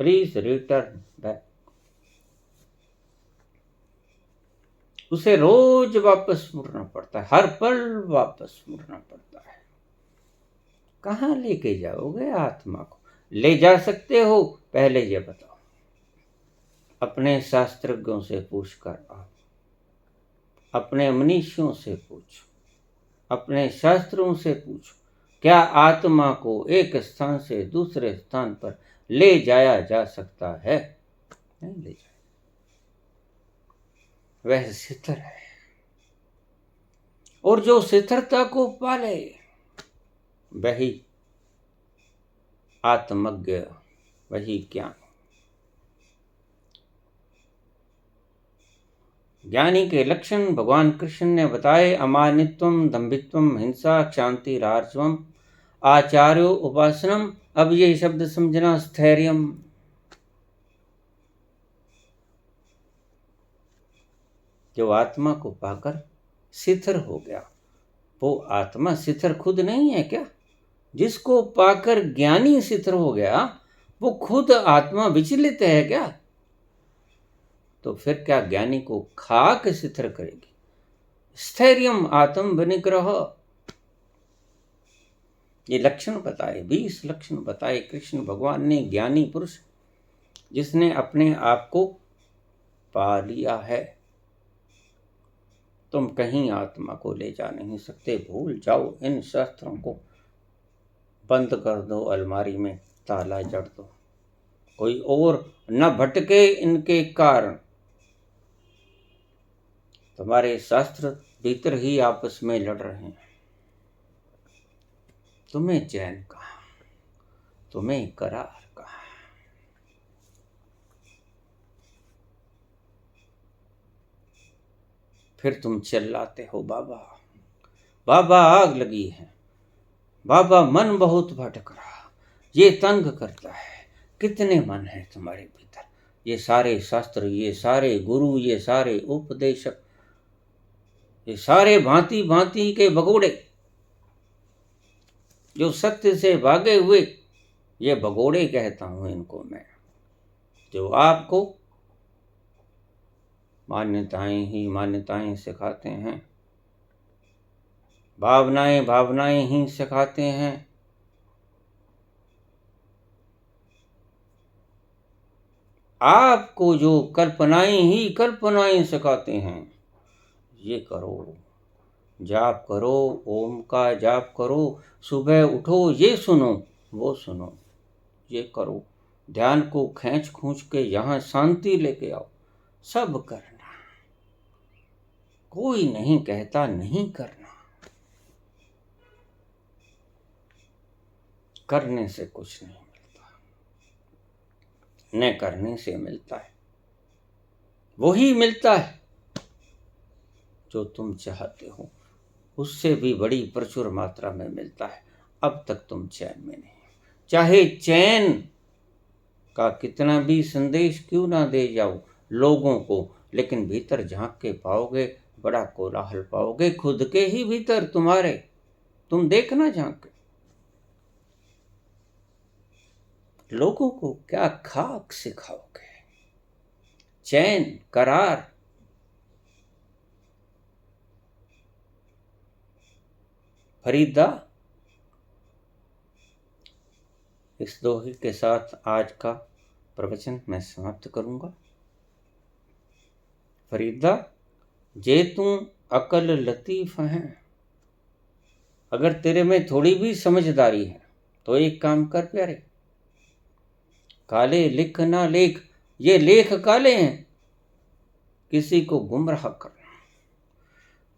Speaker 1: please return back. उसे रोज वापस मुड़ना पड़ता है, हर पल वापस मुड़ना पड़ता है। कहाँ लेके जाओगे आत्मा को? ले जा सकते हो, पहले ये बताओ। अपने शास्त्रज्ञों से पूछ कर आओ, अपने मनीषियों से पूछो, अपने शास्त्रों से पूछो, क्या आत्मा को एक स्थान से दूसरे स्थान पर ले जाया जा सकता है? नहीं ले जाया। वह शिथिर है, और जो शिथिरता को पाले वही आत्मज्ञ, वही ज्ञान। ज्ञानी के लक्षण भगवान कृष्ण ने बताए, अमानित्वम, दंभित्वम, हिंसा, क्षांति, रार्जवम, आचार्यो उपासनम। अब ये शब्द समझना, स्थैर्यम। जो आत्मा को पाकर शिथिर हो गया, वो आत्मा शिथिर खुद नहीं है क्या? जिसको पाकर ज्ञानी शिथिर हो गया, वो खुद आत्मा विचलित है क्या? तो फिर क्या ज्ञानी को खाक शिथिर करेगी? स्थैर्यम आत्म विनिग्रह। ये लक्षण बताए, 20 लक्षण बताए कृष्ण भगवान ने। ज्ञानी पुरुष जिसने अपने आप को पा लिया है, तुम कहीं आत्मा को ले जा नहीं सकते। भूल जाओ इन शास्त्रों को, बंद कर दो अलमारी में, ताला जड़ दो, कोई और न भटके इनके कारण। तुम्हारे शास्त्र भीतर ही आपस में लड़ रहे हैं। तुम्हें चैन कहाँ, तुम्हें करार कहाँ। फिर तुम चिल्लाते हो बाबा बाबा आग लगी है, बाबा मन बहुत भटक रहा, ये तंग करता है। कितने मन है तुम्हारे भीतर? ये सारे शास्त्र, ये सारे गुरु, ये सारे उपदेशक, ये सारे भांति भांति के भगोड़े जो सत्य से भागे हुए, ये भगोड़े कहता हूं इनको मैं, जो आपको मान्यताएं ही मान्यताएं सिखाते हैं, भावनाएं भावनाएं ही सिखाते हैं। आपको जो कल्पनाएं ही कल्पनाएं सिखाते हैं। ये करो, जाप करो, ओम का जाप करो, सुबह उठो, ये सुनो वो सुनो, ये करो, ध्यान को खींच खूंच के यहाँ शांति लेके आओ। सब करना, कोई नहीं कहता नहीं करना। करने से कुछ नहीं मिलता, न करने से मिलता है। वही मिलता है जो तुम चाहते हो, उससे भी बड़ी प्रचुर मात्रा में मिलता है। अब तक तुम चैन में नहीं, चाहे चैन का कितना भी संदेश क्यों ना दे जाओ लोगों को, लेकिन भीतर झांक के पाओगे बड़ा कोलाहल पाओगे खुद के ही भीतर तुम्हारे। तुम देखना झांक के, लोगों को क्या खाक सिखाओगे? चैन, करार, फरीदा। इस दोहे के साथ आज का प्रवचन मैं समाप्त करूंगा। फरीदा, जे तू अकल लतीफ है, अगर तेरे में थोड़ी भी समझदारी है तो एक काम कर प्यारे, काले लिख ना लेख। ये लेख काले हैं, किसी को गुमराह करना,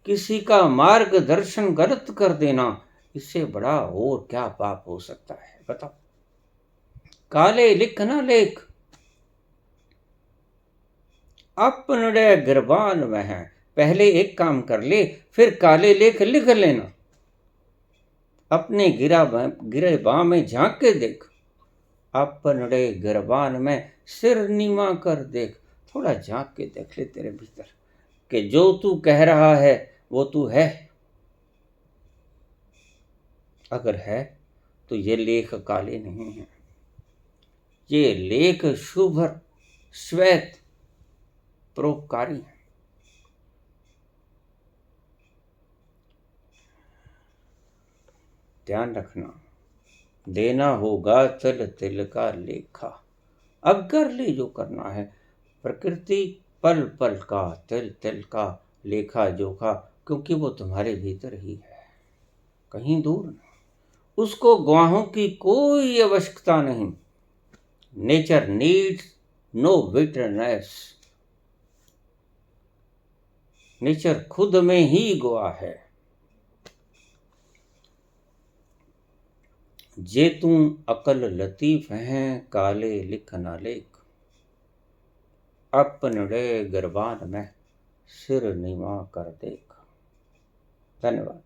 Speaker 1: किसी का मार्गदर्शन गलत कर देना, इससे बड़ा और क्या पाप हो सकता है बताओ? काले लिख ना लेख, अपने गिरबान में है। पहले एक काम कर ले, फिर काले लेख लिख लेना। अपने गिरेबान में झांक के देख, अपने गिरबान में सिर नीमा कर देख। थोड़ा झांक के देख ले तेरे भीतर कि जो तू कह रहा है वो तू है। अगर है तो ये लेख काले नहीं हैं, ये लेख शुभ श्वेत परोपकारी है। ध्यान रखना, देना होगा तिल तिल का लेखा। अब कर ले जो करना है। प्रकृति पल पल का, तिल तिल का लेखा जोखा, क्योंकि वो तुम्हारे भीतर ही है, कहीं दूर नहीं। उसको गवाहों की कोई आवश्यकता नहीं। Nature needs no witness. Nature खुद में ही गवाह है। जे तू अकल लतीफ हैं, काले लिख ना लेख। अपने गिरबान में सिर नीवा कर देख। धन्यवाद।